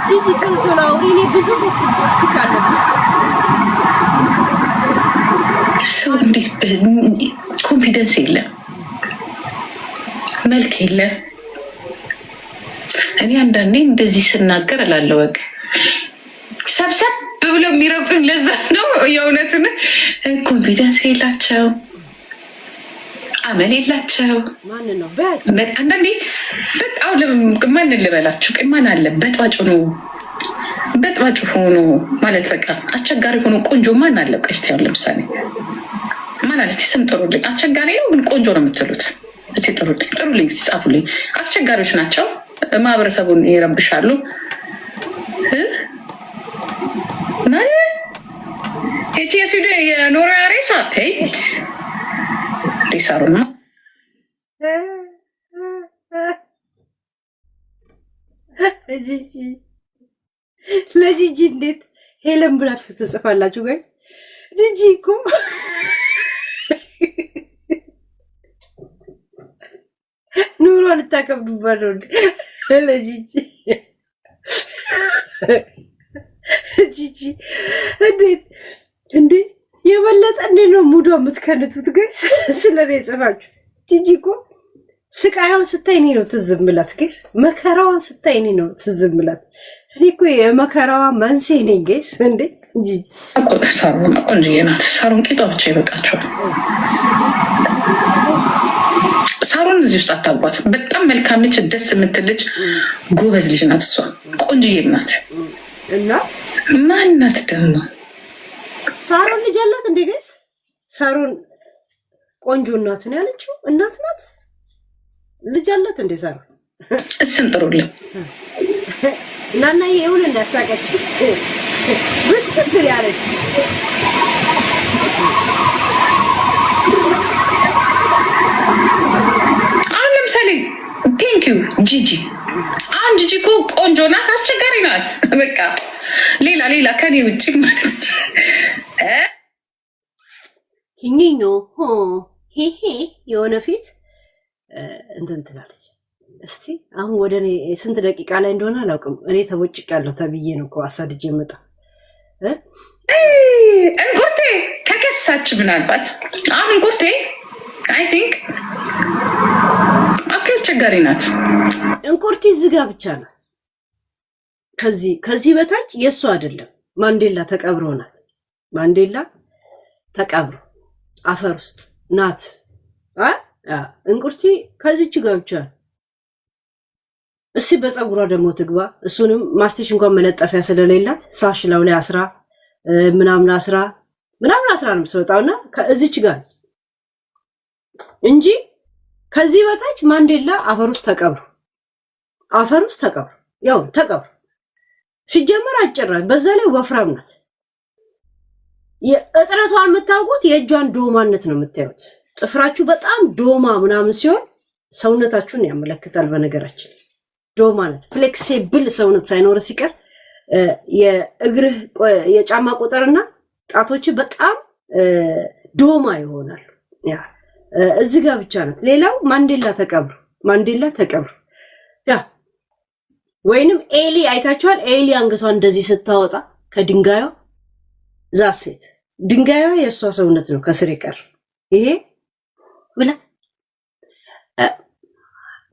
ዲጂታል ቶላውሪ ብዙ ተክካለ ሰው እንዴት ኮንፊደንስ የለም፣ መልክ የለም። እኔ አንዳንዴ እንደዚህ ስናገር እላለሁ ወግ ሰብሰብ ብሎ የሚረብኝ ለዛ ነው። የእውነትን ኮንፊደንስ የላቸው፣ አመል የላቸው። አንዳንዴ በጣም ማንን ልበላችሁ? ማን አለ በጥባጭ ሆኖ ማለት በቃ አስቸጋሪ ሆኖ ቆንጆ ማን አለ? ቆይ እስኪ አሁን ለምሳሌ ማን አለ? እስኪ ስም ጥሩልኝ። አስቸጋሪ ነው ግን ቆንጆ ነው የምትሉት እስኪ ጥሩልኝ፣ እስኪ ጻፉልኝ። አስቸጋሪዎች ናቸው፣ ማህበረሰቡን ይረብሻሉ። ይቺ የስዊድን የኖርዌይ ሬሳ ሬሳሩ ነው። ለጂጂ እንዴት ሄለን ብላችሁ ትጽፋላችሁ? ጋይ ጂጂ እኮ ኑሮ ልታከብዱባት ነው። ለጂጂ ጂጂ እንዴ የበለጠ እንዴት ነው ሙዷ የምትከንቱት? ጋይስ ስለኔ ጽፋችሁ ጂጂ እኮ ስቃያውን ስታይ እኔ ነው ትዝ የምላት። ጋይስ መከራዋን ስታይ እኔ ነው ትዝ የምላት። እኔ እኮ የመከራዋ መንስኤ ነኝ ጋይስ። እንዴ ጂጂ ሳሩን ቆንጆዬ ናት። ሳሩን ቂጧ ብቻ ይበቃቸዋል። ሳሩን እዚህ ውስጥ አታጓት። በጣም መልካም ልጅ፣ ደስ የምትል ልጅ፣ ጎበዝ ልጅ ናት። እሷ ቆንጆዬም ናት። እናት ማን ናት ደግሞ? ሳሩን ልጅ አላት እንዴ ጋይስ? ሳሩን ቆንጆ እናት ነው ያለችው። እናት ናት፣ ልጅ አላት እንዴ ሳሩን? እስን ጥሩልኝ ናና ይሁን እንዳሳቀች ብስጭት ያለች አሁን ለምሳሌ ቴንኪዩ ጂጂ። አሁን ጂጂ እኮ ቆንጆ ናት፣ አስቸጋሪ ናት። በቃ ሌላ ከኔ ውጭ ማለት ሂኒኞ ሄሄ የሆነ ፊት እንትን ትላለች። እስቲ አሁን ወደ እኔ ስንት ደቂቃ ላይ እንደሆነ አላውቅም። እኔ ተቦጭቄያለሁ ተብዬ ነው እኮ አሳድጄ የመጣ እንቁርቴ ከከሳች ምናልባት አሁን እንቁርቴ አይ ቲንክ አስቸጋሪ ናት። እንቁርቲ ዝጋ ብቻ ናት። ከዚህ በታች የእሱ አይደለም። ማንዴላ ተቀብሮ ናት። ማንዴላ ተቀብሮ አፈር ውስጥ ናት። እንቁርቲ ከዚች ጋር ብቻ። እስቲ በፀጉሯ ደግሞ ትግባ። እሱንም ማስቴሽ እንኳን መለጠፊያ ስለሌላት ሳሽ ላው ላይ አስራ ምናምን አስራ ነው የምትወጣውና ከዚች ጋር እንጂ ከዚህ በታች ማንዴላ አፈር ውስጥ ተቀብሮ ያው ተቀብሮ ሲጀመር አጭራሽ በዛ ላይ ወፍራም ናት። የእጥረቷን የምታውቁት የእጇን ዶማነት ነው የምታዩት። ጥፍራችሁ በጣም ዶማ ምናምን ሲሆን ሰውነታችሁን ያመለክታል። በነገራችን ዶማነት ፍሌክሲብል ሰውነት ሳይኖር ሲቀር የእግርህ የጫማ ቁጥርና ጣቶች በጣም ዶማ ይሆናሉ። ያ እዚህ ጋር ብቻ ናት። ሌላው ማንዴላ ተቀብሮ ያ ወይንም ኤሊ አይታችኋል። ኤሊ አንገቷን እንደዚህ ስታወጣ ከድንጋዩ ዛሴት ድንጋዩ የእሷ ሰውነት ነው ከስር ይቀር ይሄ ብላ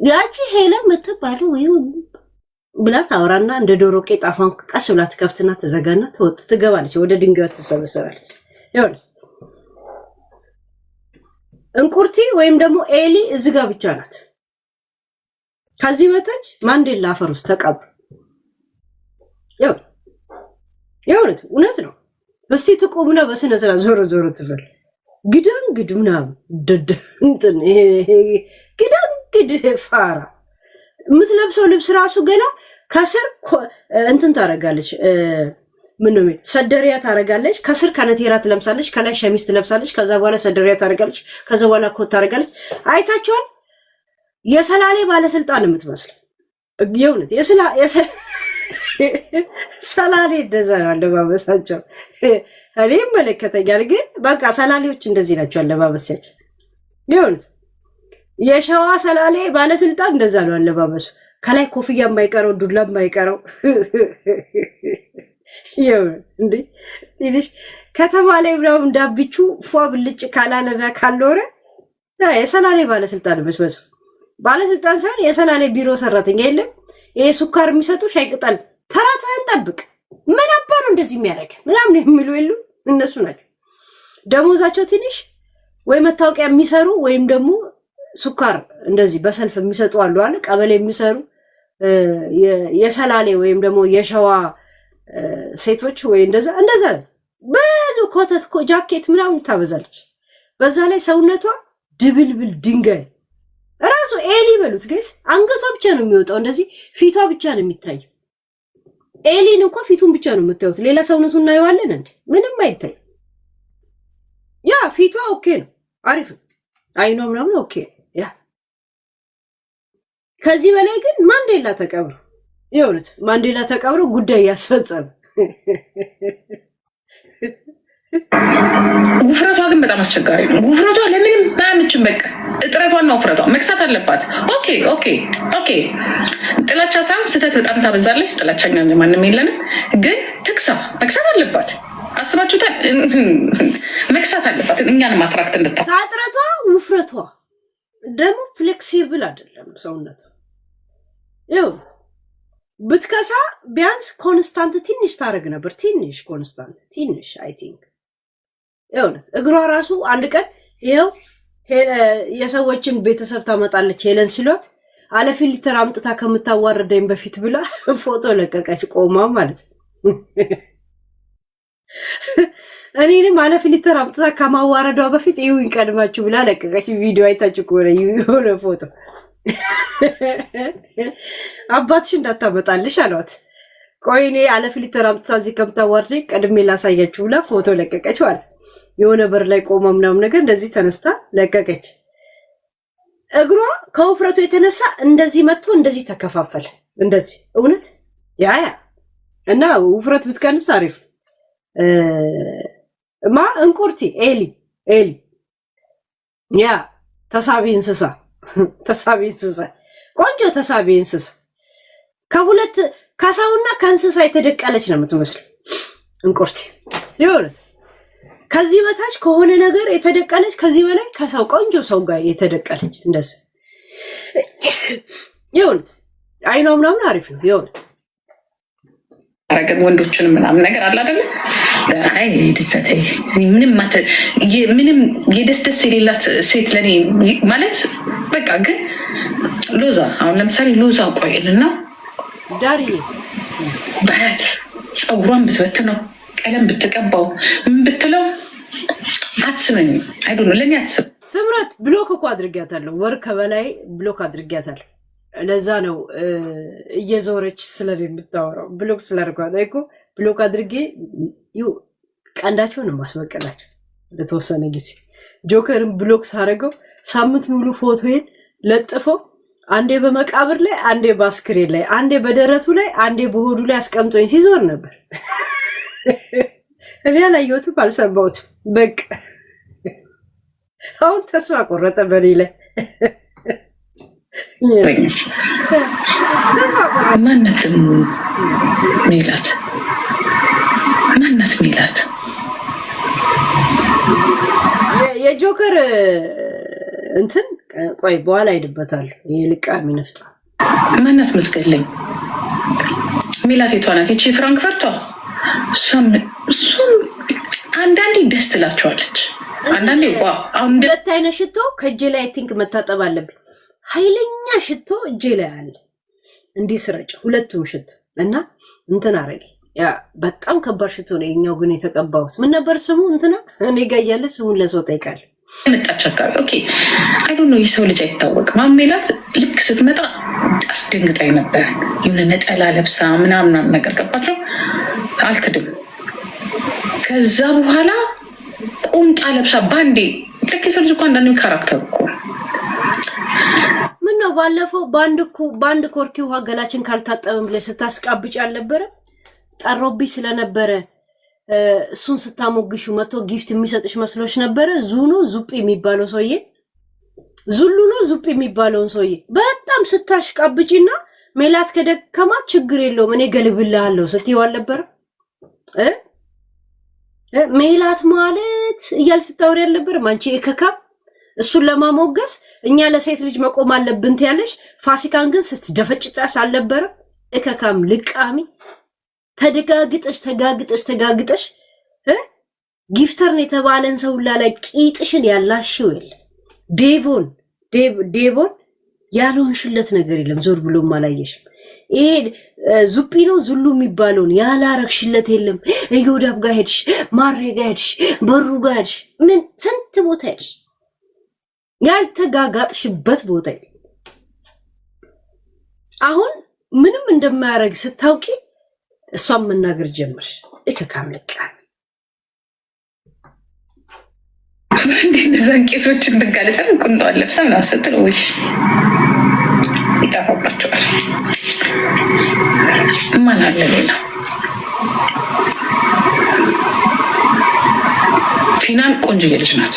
ያቺ ሄለ የምትባለው ብላ ታወራና እንደ ዶሮ ቄጥ አፏን ቀስ ብላ ትከፍትና ትዘጋና ትገባለች። ወደ ድንጋዩ ትሰበሰባለች። ይኸውልህ እንቁርቲ ወይም ደግሞ ኤሊ እዚህ ጋር ብቻ ናት። ከዚህ በታች ማንዴላ አፈር ውስጥ ተቀብሮ ይኸውልህ እውነት ነው። እስቲ ትቁምና በስነ ስርዓት ዞር ትበል። ግዳንግድ ምናምን እንትን ግዳንግድ ፋራ የምትለብሰው ልብስ ራሱ ገና ከስር እንትን ታረጋለች። ምን ነው ሰደሪያ ታረጋለች። ከስር ከነቴራ ትለብሳለች፣ ከላይ ሸሚዝ ትለብሳለች። ከዛ በኋላ ሰደሪያ ታረጋለች፣ ከዛ በኋላ ኮት ታረጋለች። አይታችኋል? የሰላሌ ባለስልጣን የምትመስለው የእውነት ሰላሌ እንደዛ ነው አለባበሳቸው። እኔ ይመለከተኛል፣ ግን በቃ ሰላሌዎች እንደዚህ ናቸው አለባበሳቸው። የእውነት የሸዋ ሰላሌ ባለስልጣን እንደዛ ነው አለባበሱ። ከላይ ኮፍያ የማይቀረው ዱላ የማይቀረው ይው እንዴ ትንሽ ከተማ ላይ ብለው ዳብቹ ፏ ብልጭ ካላለና ካልኖረ የሰላሌ ባለስልጣን መስበስ ባለስልጣን ሳይሆን የሰላሌ ቢሮ ሰራተኛ የለም። ይሄ ሱካር የሚሰጡ ሻይ ቅጠል ተራታን ጠብቅ ምን አባሩ እንደዚህ የሚያደርግ ምናምን የሚሉ የሉ እነሱ ናቸው። ደሞዛቸው ትንሽ ወይ መታወቂያ የሚሰሩ ወይም ደግሞ ሱካር እንደዚህ በሰልፍ የሚሰጡ አሉ አለ ቀበሌ የሚሰሩ የሰላሌ ወይም ደግሞ የሸዋ ሴቶች ወይ እንደዛ ብዙ ኮተት ጃኬት ምናምን ታበዛለች። በዛ ላይ ሰውነቷ ድብልብል ድንጋይ ራሱ ኤሊ በሉት ጋይስ አንገቷ ብቻ ነው የሚወጣው እንደዚህ ፊቷ ብቻ ነው የሚታየው። ኤሊን እንኳን ፊቱን ብቻ ነው የምታዩት ሌላ ሰውነቱን እናየዋለን እንዴ ምንም አይታይ። ያ ፊቷ ኦኬ ነው አሪፍ አይኖ ምናምን ኦኬ ያ ከዚህ በላይ ግን ማንዴላ ተቀብሮ ይኸውልህ ማንዴላ ተቀብሮ ጉዳይ ያስፈጸመ ውፍረቷ ግን በጣም አስቸጋሪ ነው። ውፍረቷ ለምንም ባያምችም በቃ እጥረቷና ውፍረቷ መክሳት አለባት። ኦኬ ጥላቻ ሳይሆን ስህተት በጣም ታበዛለች። ጥላቻኛ ማንም የለንም፣ ግን ትክሳ መክሳት አለባት። አስባችሁታል? መክሳት አለባት እኛን ማትራክት እንድታ ከእጥረቷ ውፍረቷ ደግሞ ፍሌክሲብል አይደለም ሰውነቷ። ይኸው ብትከሳ ቢያንስ ኮንስታንት ትንሽ ታረግ ነበር። ትንሽ ኮንስታንት ትንሽ አይ ቲንክ ይኸውልህ እግሯ ራሱ አንድ ቀን ይኸው የሰዎችን ቤተሰብ ታመጣለች ሄለን ሲሏት አለ ፊልተር አምጥታ ከምታዋርደኝ በፊት ብላ ፎቶ ለቀቀች ቆማ ማለት እኔንም አለ ፊልተር አምጥታ ከማዋረዷ በፊት ይሁን ቀድማችሁ ብላ ለቀቀች። ቪዲዮ አይታችሁ ከሆነ የሆነ ፎቶ አባትሽ እንዳታመጣልሽ አሏት። ቆይ እኔ አለ ፊልተር አምጥታ እዚህ ከምታዋርደኝ ቀድሜ ላሳያችሁ ብላ ፎቶ ለቀቀች ማለት የሆነ በር ላይ ቆማ ምናምን ነገር እንደዚህ ተነስታ ለቀቀች። እግሯ ከውፍረቱ የተነሳ እንደዚህ መጥቶ እንደዚህ ተከፋፈለ። እንደዚህ እውነት ያ እና ውፍረት ብትቀንስ አሪፍ እንቁርቲ ኤሊ ያ ተሳቢ እንስሳ ቆንጆ ተሳቢ እንስሳ ከሁለት ከሰውና ከእንስሳ የተደቀለች ነው የምትመስለው እንቁርቲ ይኸውልህ ከዚህ በታች ከሆነ ነገር የተደቀለች ከዚህ በላይ ከሰው ቆንጆ ሰው ጋር የተደቀለች እንደዚህ ይኸውልህ አይኗ ምናምን አሪፍ ነው ይኸውልህ አረገን ወንዶችን ምናምን ነገር አለ አይደል? አይ ደስታዬ ምንም የደስደስ የሌላት ሴት ለኔ ማለት በቃ ግን ሎዛ አሁን ለምሳሌ ሎዛ ቆይልና ዳሪ ባያት ፀጉሯን ብትበትነው ቀለም ብትቀባው ምን ብትለው አትስመኝ አይ ዶንት ኖ ለኔ አትስም ስምራት ብሎክ እኮ አድርጊያታለሁ ወር ከበላይ ብሎክ አድርጊያታለሁ። ለዛ ነው እየዞረች ስለኔ የምታወራው ብሎክ ስላደርጓት እኮ ብሎክ አድርጌ ቀንዳቸውን ማስበቀላቸው ለተወሰነ ጊዜ ጆከርን ብሎክ ሳደርገው ሳምንት ሙሉ ፎቶዬን ለጥፈው አንዴ በመቃብር ላይ አንዴ በአስክሬን ላይ አንዴ በደረቱ ላይ አንዴ በሆዱ ላይ አስቀምጦኝ ሲዞር ነበር። እኔ አላየሁትም አልሰማሁትም። በቃ አሁን ተስፋ ቆረጠ በኔ ላይ። ማናት ሚላት የጆከር እንትን ቆይ በኋላ ሄድበታለሁ። የልቃሚ ነፍጣ ማናት ምትገለኝ ሚላት የቷ ናት? ይቺ ፍራንክፈርቷ እሷም አንዳንዴ ደስ ትላቸዋለች። አንዳንዴ አሁን ሁለት አይነት ሽቶ ከእጄ ላይ አይ ቲንክ መታጠብ አለብኝ። ኃይለኛ ሽቶ እጄ ላይ አለ እንዲህ ስረጭ ሁለቱም ሽቶ እና እንትን አረገ። ያ በጣም ከባድ ሽቶ ነው። የኛው ግን የተቀባሁት ምን ነበር ስሙ? እንትና እኔ ጋር ያለ ስሙን ለሰው ጠይቃለሁ። መጣች አካባቢ ኦኬ አይ ዶንት ኖ የሰው ልጅ አይታወቅም። ማሜላት ልክ ስትመጣ አስደንግጣኝ ነበር። የሆነ ነጠላ ለብሳ ምናምን ነገር ገባቸው አልክድም። ከዛ በኋላ ቁምጣ ለብሳ ባንዴ ልክ የሰው ልጅ እኮ አንዳንዴ ካራክተር እኮ ምን ነው ባለፈው ባንድ ኮርኪ ውሃ ገላችን ካልታጠብን ብለሽ ስታስቃብጭ አልነበረ? ጠሮብኝ ስለነበረ እሱን ስታሞግሹ መጥቶ ጊፍት የሚሰጥሽ መስሎሽ ነበረ። ዙጲ የሚባለው ሰውዬ ዙሉ ነው ዙጲ የሚባለውን ሰውዬ በጣም ስታሽቃብጪና ሜላት ከደከማ ችግር የለውም እኔ ገልብልሃለሁ ስትይው አልነበረ? ሜላት ማለት እያልሽ ስታወሪ ያልነበር አንቺ እከካ እሱን ለማሞገስ እኛ ለሴት ልጅ መቆም አለብን ትያለሽ። ፋሲካን ግን ስትደፈጭጫሽ አልነበረ? እከካም ልቃሚ ተጋግጠሽ ጊፍተርን የተባለን ሰው ላይ ቂጥሽን ያላሽው የለ ዴቮን ያልሆንሽለት ነገር የለም። ዞር ብሎም አላየሽም። ይሄ ዙጲ ነው ዙሉ የሚባለውን ያላረግሽለት የለም። እዮዳብ ጋር ሄድሽ፣ ማሬ ጋር ሄድሽ፣ በሩ ጋር ሄድሽ፣ ምን ስንት ቦታ ሄድሽ፣ ያልተጋጋጥሽበት ቦታ የለም። አሁን ምንም እንደማያረግ ስታውቂ እሷም መናገር ጀመርሽ። እከካም ለቃ እንደዛን ቄሶችን ትጋለጣል ቁንጣው ለብሳ ምናምን ስትል ወይ ይጣፋባቸዋል። ማን አለ ሌላ? ፊናን ቆንጆዬ ልጅ ናት።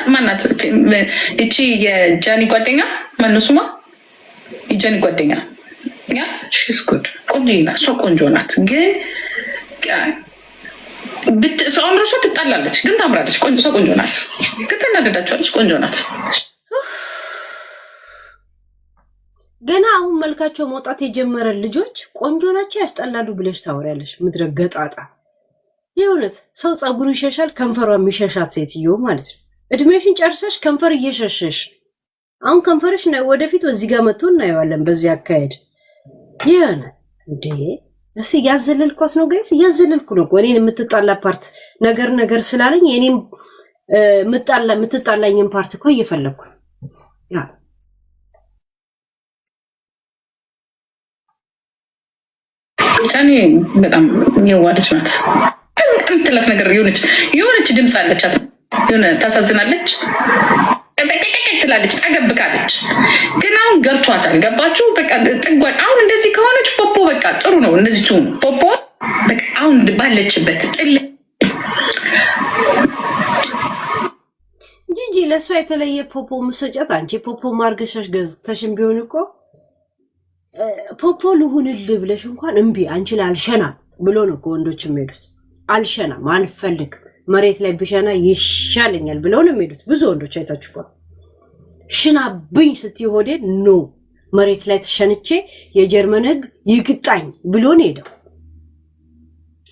ማናት? እቺ የጃኒ ጓደኛ ማነው ስሟ? የጃኒ ጓደኛ ያ ሺስ ጉድ ቆንጆዬ ናት። እሷ ቆንጆ ናት ግን ሰውን እርሷ ትጣላለች ግን ታምራለች። ቆንጆ ሰው ቆንጆ ናት ግን ትናደዳቸዋለች። ቆንጆ ናት። ገና አሁን መልካቸው መውጣት የጀመረ ልጆች ቆንጆ ናቸው ያስጠላሉ ብለሽ ታወሪያለሽ። ምድረ ገጣጣ የእውነት ሰው ጸጉሩ ይሸሻል ከንፈሯ የሚሸሻት ሴትዮ ማለት ነው። እድሜሽን ጨርሰሽ ከንፈር እየሸሸሽ አሁን ከንፈርሽ ወደፊት እዚህ ጋር መጥቶ እናየዋለን። በዚህ አካሄድ የሆነ እንዴ እሺ ያዘለልኳስ ነው ጋይስ ያዘለልኩ ነው። እኔን የምትጣላ ፓርት ነገር ስላለኝ እኔም የምትጣላኝን ፓርት እኮ እየፈለኩ ያ እኔ በጣም የዋደች ናት። እንትላት ነገር የሆነች ድምፅ አለቻት። የሆነ ታሳዝናለች፣ ትላለች፣ ጠገብቃለች። ግን አሁን ገብቷታል። ገባችሁ? በቃ ጥጓን አሁን እንደዚህ ከሆነች ፖፖ በቃ ጥሩ ነው። እንደዚህ ትሁን ፖፖ በቃ አሁን ባለችበት ጥል እንጂ ለእሷ የተለየ ፖፖ መሰጨት አንቺ ፖፖ ማርገሻሽ ገዝተሽም ቢሆን እኮ ፖፖ ልሁንልህ ብለሽ እንኳን እምቢ አንቺ ላልሸናም ብሎ ነው እኮ ወንዶች የሚሄዱት። አልሸናም አልፈልግም መሬት ላይ ብሸና ይሻለኛል ብለው ነው የሚሄዱት ብዙ ወንዶች አይታችሁ እኮ ሽናብኝ ስትይ ሆዴ ኖ መሬት ላይ ተሸንቼ የጀርመን ሕግ ይቅጣኝ ብሎ ነው ሄደው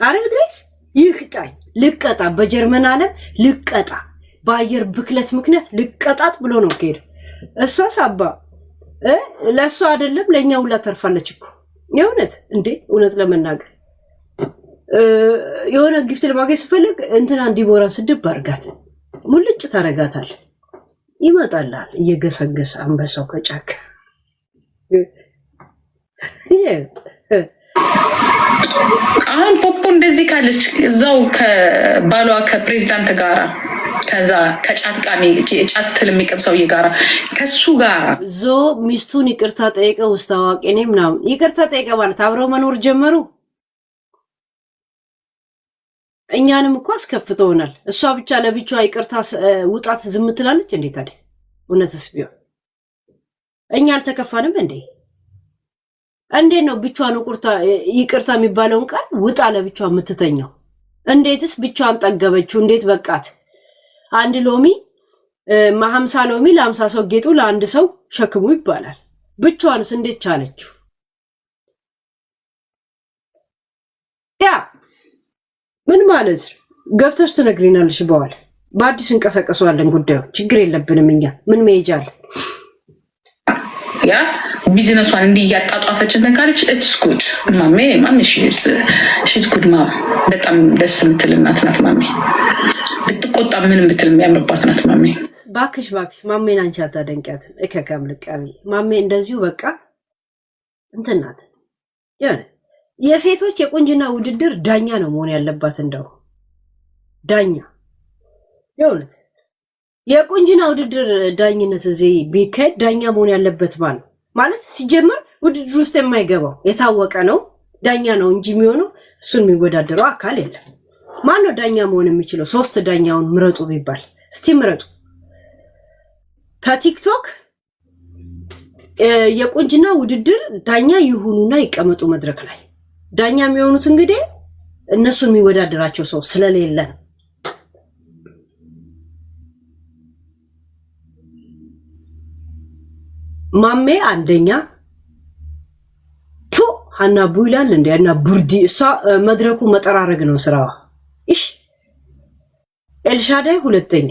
አይደል ጋይስ? ይቅጣኝ ልቀጣ፣ በጀርመን ዓለም ልቀጣ፣ በአየር ብክለት ምክንያት ልቀጣት ብሎ ነው ሄደው። እሷስ አባ ለእሷ አይደለም ለእኛ ሁላ ተርፋለች እኮ የእውነት እንዴ። እውነት ለመናገር የሆነ ጊፍት ለማግኘት ስፈልግ እንትና እንዲቦራ ስድብ አርጋት ሙልጭ ታረጋታል። ይመጣላል እየገሰገሰ አንበሳው ከጫካ። አሁን ፖፖ እንደዚህ ካለች እዛው ከባሏ ከፕሬዝዳንት ጋራ ከዛ ከጫት ቃሚ ጫት ትል የሚቀብ ሰውዬ ጋራ ከሱ ጋራ ዞ ሚስቱን ይቅርታ ጠይቀ ውስጥ አዋቂ ነኝ ምናምን ይቅርታ ጠይቀ ማለት አብረው መኖር ጀመሩ። እኛንም እኮ አስከፍተውናል። እሷ ብቻ ለብቻዋ ይቅርታ ውጣት ዝም ትላለች እንዴ ታዲያ? እውነትስ ቢሆን እኛ አልተከፋንም እንዴ? እንዴት ነው ብቻዋን ይቅርታ የሚባለውን ቃል ውጣ ለብቻዋ የምትተኛው? እንዴትስ ብቻዋን ጠገበችው? እንዴት በቃት? አንድ ሎሚ 50 ሎሚ ለ50 ሰው ጌጡ ለአንድ ሰው ሸክሙ ይባላል። ብቻዋንስ እንዴት ቻለችው? ያ ምን ማለት ነው? ገብተሽ ትነግሪናለሽ። በኋላ በአዲስ እንቀሳቀሰዋለን ጉዳዩ። ችግር የለብንም እኛ ምን መሄጃለን። ያ ቢዝነሷን እንዲህ እያጣጧፈች እንትን ካለች ኢትስ ጉድ ማሜ ሺት ጉድ ማም። በጣም ደስ የምትል እናት ናት ማሜ። ብትቆጣ ምን ብትል የሚያምርባት ናት ማሜ። ባክሽ ማሜን አንቺ አታደንቂያትም። እከካም ልቃሚ ማሜ እንደዚሁ በቃ እንትን ናት። የሆነ የሴቶች የቁንጅና ውድድር ዳኛ ነው መሆን ያለባት። እንደው ዳኛ የእውነት የቁንጅና ውድድር ዳኝነት እዚህ ቢካሄድ ዳኛ መሆን ያለበት ማለት ሲጀመር ውድድር ውስጥ የማይገባው የታወቀ ነው። ዳኛ ነው እንጂ የሚሆነው እሱን የሚወዳደረው አካል የለም። ማን ነው ዳኛ መሆን የሚችለው? 3 ዳኛውን ምረጡ ቢባል እስቲ ምረጡ። ከቲክቶክ የቁንጅና ውድድር ዳኛ ይሁኑና ይቀመጡ መድረክ ላይ ዳኛ የሚሆኑት እንግዲህ እነሱን የሚወዳደራቸው ሰው ስለሌለ ማሜ አንደኛ ሀና ቡይላል እንደ ያና ቡርዲ እሷ መድረኩ መጠራረግ ነው ስራዋ እሺ ኤልሻዳይ ሁለተኛ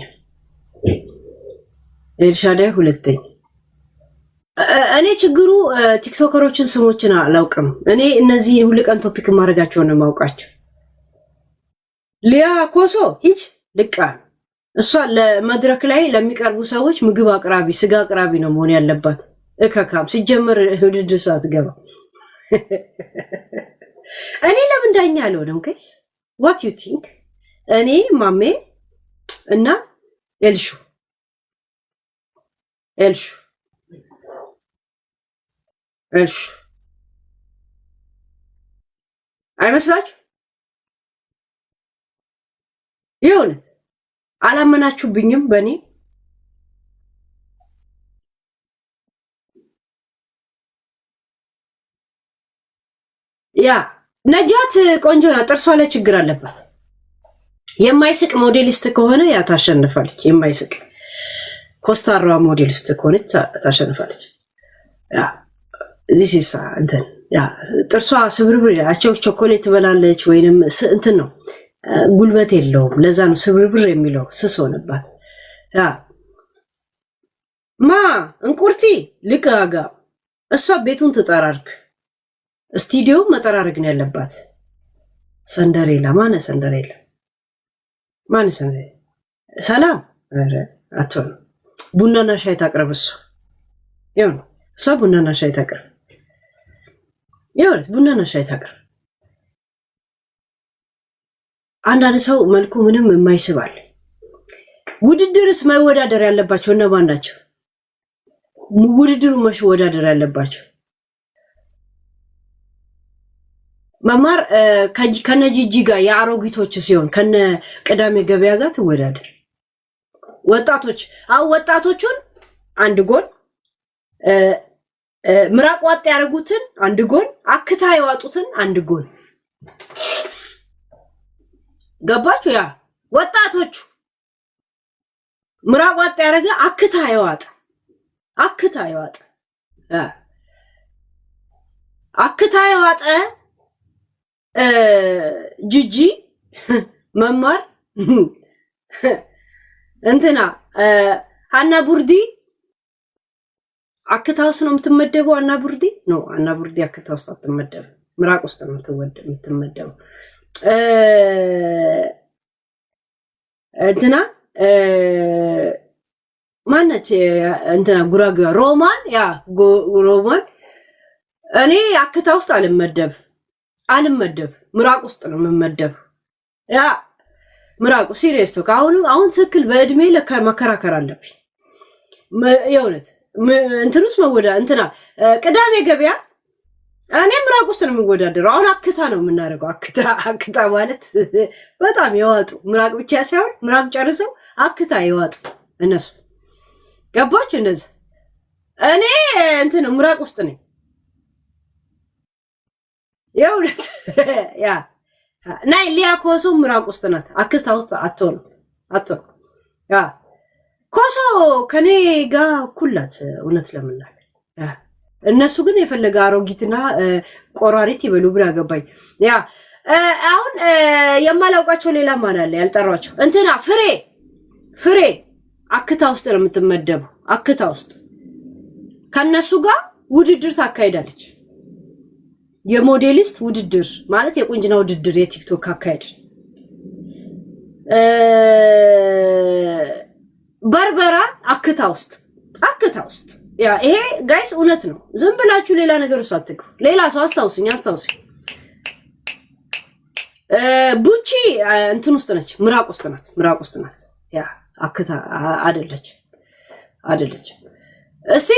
እኔ ችግሩ ቲክቶከሮችን ስሞችን አላውቅም እኔ እነዚህ ሁሉ ቀን ቶፒክ ማድረጋቸው ነው ማውቃቸው ሊያ ኮሶ ሂጅ ልቃ እሷ ለመድረክ ላይ ለሚቀርቡ ሰዎች ምግብ አቅራቢ ስጋ አቅራቢ ነው መሆን ያለባት እከካም ሲጀመር ውድድር ሰዓት ገባ እኔ ለምን ዳኛ አልሆነም ጋይስ what you think እኔ ማሜ እና ኤልሹ አይመስላችሁ የእውነት አላመናችሁብኝም በእኔ ያ ነጃት ቆንጆ ናት ጥርሷ ላይ ችግር አለባት የማይስቅ ሞዴሊስት ከሆነ ያ ታሸንፋለች የማይስቅ ኮስታራ ሞዴሊስት ከሆነ ታሸንፋለች ያ this is እንትን ያ ጥርሷ ስብርብር ያቸው ቾኮሌት ትበላለች ወይንም እንትን ነው ጉልበት የለውም ለዛ ነው ስብርብር የሚለው ስስ ሆነባት ያ ማ እንቁርቲ ልቃጋ እሷ ቤቱን ትጠራርክ ስቱዲዮ መጠራረግ ነው ያለባት ሰንደሬላ ማነ ሰንደሬላ ሰላም አረ አቶን ቡናና ሻይ ታቅርብ እሷ ይሁን እሷ ቡናና ሻይ ታቅርብ ይሁን ቡናና ሻይ ታቅርብ አንዳንድ ሰው መልኩ ምንም የማይስባል ውድድርስ ማይወዳደር ያለባቸው እነማን ናቸው ውድድሩ ማይወዳደር ያለባቸው መማር ከነጂጂ ጋር የአሮጊቶች ሲሆን ከነ ቅዳሜ ገበያ ጋር ትወዳደር ወጣቶቹን አንድ ጎን ምራቅ ዋጥ ያደርጉትን አንድ ጎን አክታ ያዋጡትን አንድ ጎን ገባችሁ ያ ወጣቶቹ ምራቅ ዋጥ ያደረገ አክታ ያዋጥ አክታ ያዋጠ ጂጂ መማር እንትና ሀና ቡርዲ አክታውስ ነው የምትመደበው ሀና ቡርዲ ነው ሀና ቡርዲ አክታውስ አትመደብ ምራቅ ውስጥ ነው የምትመደበው እንትና ማነች እንትና ጉራጌዋ ሮማን ሮማን እኔ አክታ ውስጥ አልመደብ ምራቅ ውስጥ ነው የምመደብ ያ ምራቁ ሲሪየስ ቶክ አሁን ትክክል በእድሜ መከራከር አለብኝ የእውነት እንትኑስ መወዳ እንትና ቅዳሜ ገበያ እኔ ምራቅ ውስጥ ነው የምወዳደረው አሁን አክታ ነው የምናደርገው አክታ ማለት በጣም የዋጡ ምራቅ ብቻ ሳይሆን ምራቅ ጨርሰው አክታ የዋጡ እነሱ ገባችሁ እንደዚህ እኔ እንትን ምራቅ ውስጥ ነኝ የእውነት ያ ናይ ሊያ ኮሶ ምራቅ ውስጥ ናት አክስታ ውስጥ አትሆን ያ ኮሶ ከኔ ጋር ኩላት እውነት ለምናል ያ እነሱ ግን የፈለገ አሮጊትና ቆራሪት ይበሉ ብላ ገባኝ ያ አሁን የማላውቃቸው ሌላ ማን አለ ያልጠራቸው እንትና ፍሬ አክታ ውስጥ ነው የምትመደበው አክታ ውስጥ ከነሱ ጋር ውድድር ታካሂዳለች የሞዴሊስት ውድድር ማለት የቁንጅና ውድድር የቲክቶክ አካሄድ በርበራ አክታ ውስጥ ያ ይሄ ጋይስ እውነት ነው ዝም ብላችሁ ሌላ ነገር ውስጥ አትግቡ ሌላ ሰው አስታውሱኝ ቡቺ እንትን ውስጥ ነች ምራቅ ውስጥ ናት ያ አክታ አይደለች እስቲ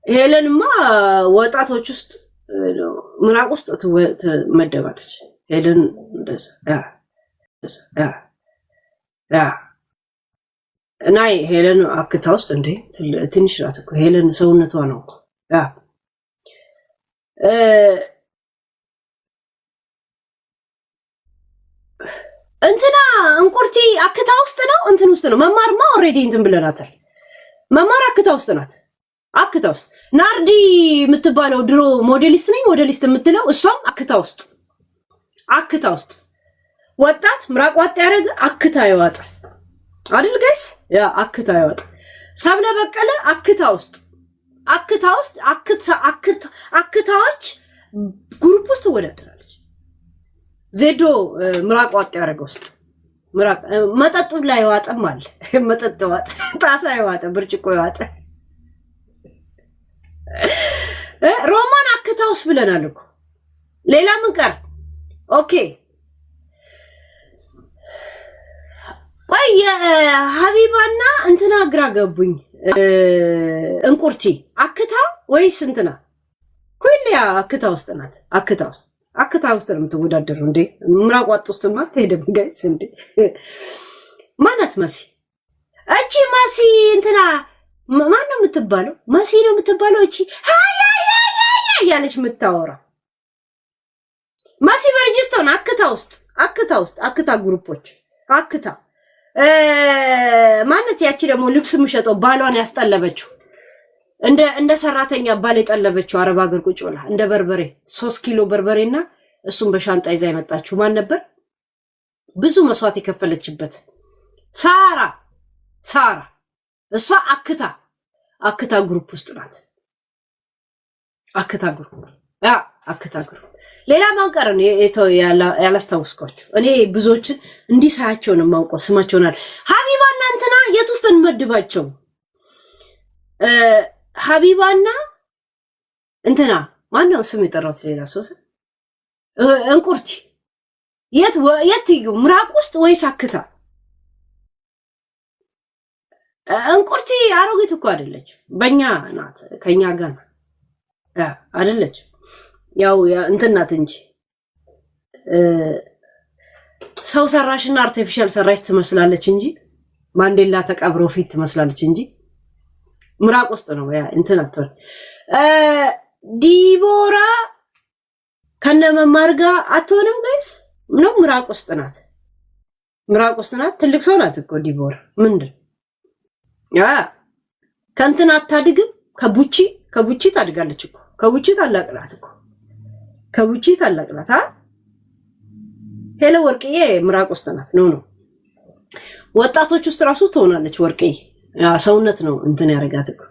ሄለንማ ወጣቶች ውስጥ ምራቅ ውስጥ ትመደባለች ሄለን እንደዛ ያ ናይ ሄለን አክታ ውስጥ እንዴ ትንሽ ናት እኮ ሄለን ሰውነቷ ነው ያ እንትና እንቁርቲ አክታ ውስጥ ነው እንትን ውስጥ ነው መማርማ ኦሬዲ እንትን ብለናታል መማር አክታ ውስጥ ናት አክታ ውስጥ ናርዲ የምትባለው ድሮ ሞዴሊስት ነኝ ሞዴሊስት የምትለው እሷም አክታ ውስጥ ወጣት ምራቅ ዋጥ ያደረገ አክታ ይዋጥ አይደል ጋይስ ያ አክታ ይዋጥ ሰብለ በቀለ አክታ ውስጥ አክታዎች ግሩፕ ውስጥ ወደደራለች ዜዶ ምራቅ ዋጥ ያደረገ ውስጥ ምራቅ መጠጥ ላይ ዋጠም አለ መጠጥ ዋጥ ጣሳ ይዋጥ ብርጭቆ ይዋጥ ሮማን አክታ ውስጥ ብለናል እኮ ሌላ ምን ቀር ኦኬ ቆይ ሀቢባና እንትና ግራ ገቡኝ እንቁርቲ አክታ ወይስ እንትና ኩልያ አክታ ውስጥ ናት አክታ ውስጥ ነው የምትወዳደረው እንዴ ምራቅ ዋጥ ውስጥ ማለት ሄደም ጋይስ እንዴ ማናት መሲ እቺ መሲ እንትና ማን ነው የምትባለው መሲ ነው የምትባለው እቺ ያለች የምታወራ መሲ በረጅስቶን አክታ ግሩፖች አክታ ማነት ያቺ ደግሞ ልብስ ምሸጠው ባሏን ያስጠለበችው እንደ ሰራተኛ ባል የጠለበችው አረብ ሀገር ቁጭ ብላ እንደ በርበሬ 3 ኪሎ በርበሬና እሱን በሻንጣ ይዛ የመጣችው ማን ነበር ብዙ መስዋዕት የከፈለችበት ሳራ እሷ አክታ ግሩፕ ውስጥ ናት አክታ ግሩፕ ሌላ ማንቀር ነው ያላስታውስኳቸው እኔ ብዙዎችን እንዲሳያቸው ነው ማውቀው ስማቸውናል ሀቢባና እንትና የት ውስጥ እንመድባቸው ሀቢባና እንትና ማነው ስም የጠራሁት ሌላ ሰው እንቁርቲ የት ይገው ምራቅ ውስጥ ወይስ አክታ እንቁርቲ አሮጊት እኮ አይደለች በእኛ ናት ከኛ ጋር አይደለች ያው እንትን ናት እንጂ ሰው ሰራሽና አርቲፊሻል ሰራሽ ትመስላለች እንጂ ማንዴላ ተቀብሮ ፊት ትመስላለች እንጂ ምራቅ ውስጥ ነው ያ እንትን አትወል ዲቦራ ከነመማር ጋር አትሆንም ጋይስ ነው ምራቅ ውስጥ ናት ትልቅ ሰው ናት እኮ ዲቦራ ምንድን ያ ከእንትን አታድግም ከቡቺ ታድጋለች እኮ ከቡቺ ታላቅላት እኮ ከቡቺ ታላቅላት ሄሎ ወርቅዬ ምራቅ ውስጥ ናት ነው ወጣቶች ውስጥ ራሱ ትሆናለች ወርቅዬ ሰውነት ነው እንትን ያረጋት እኮ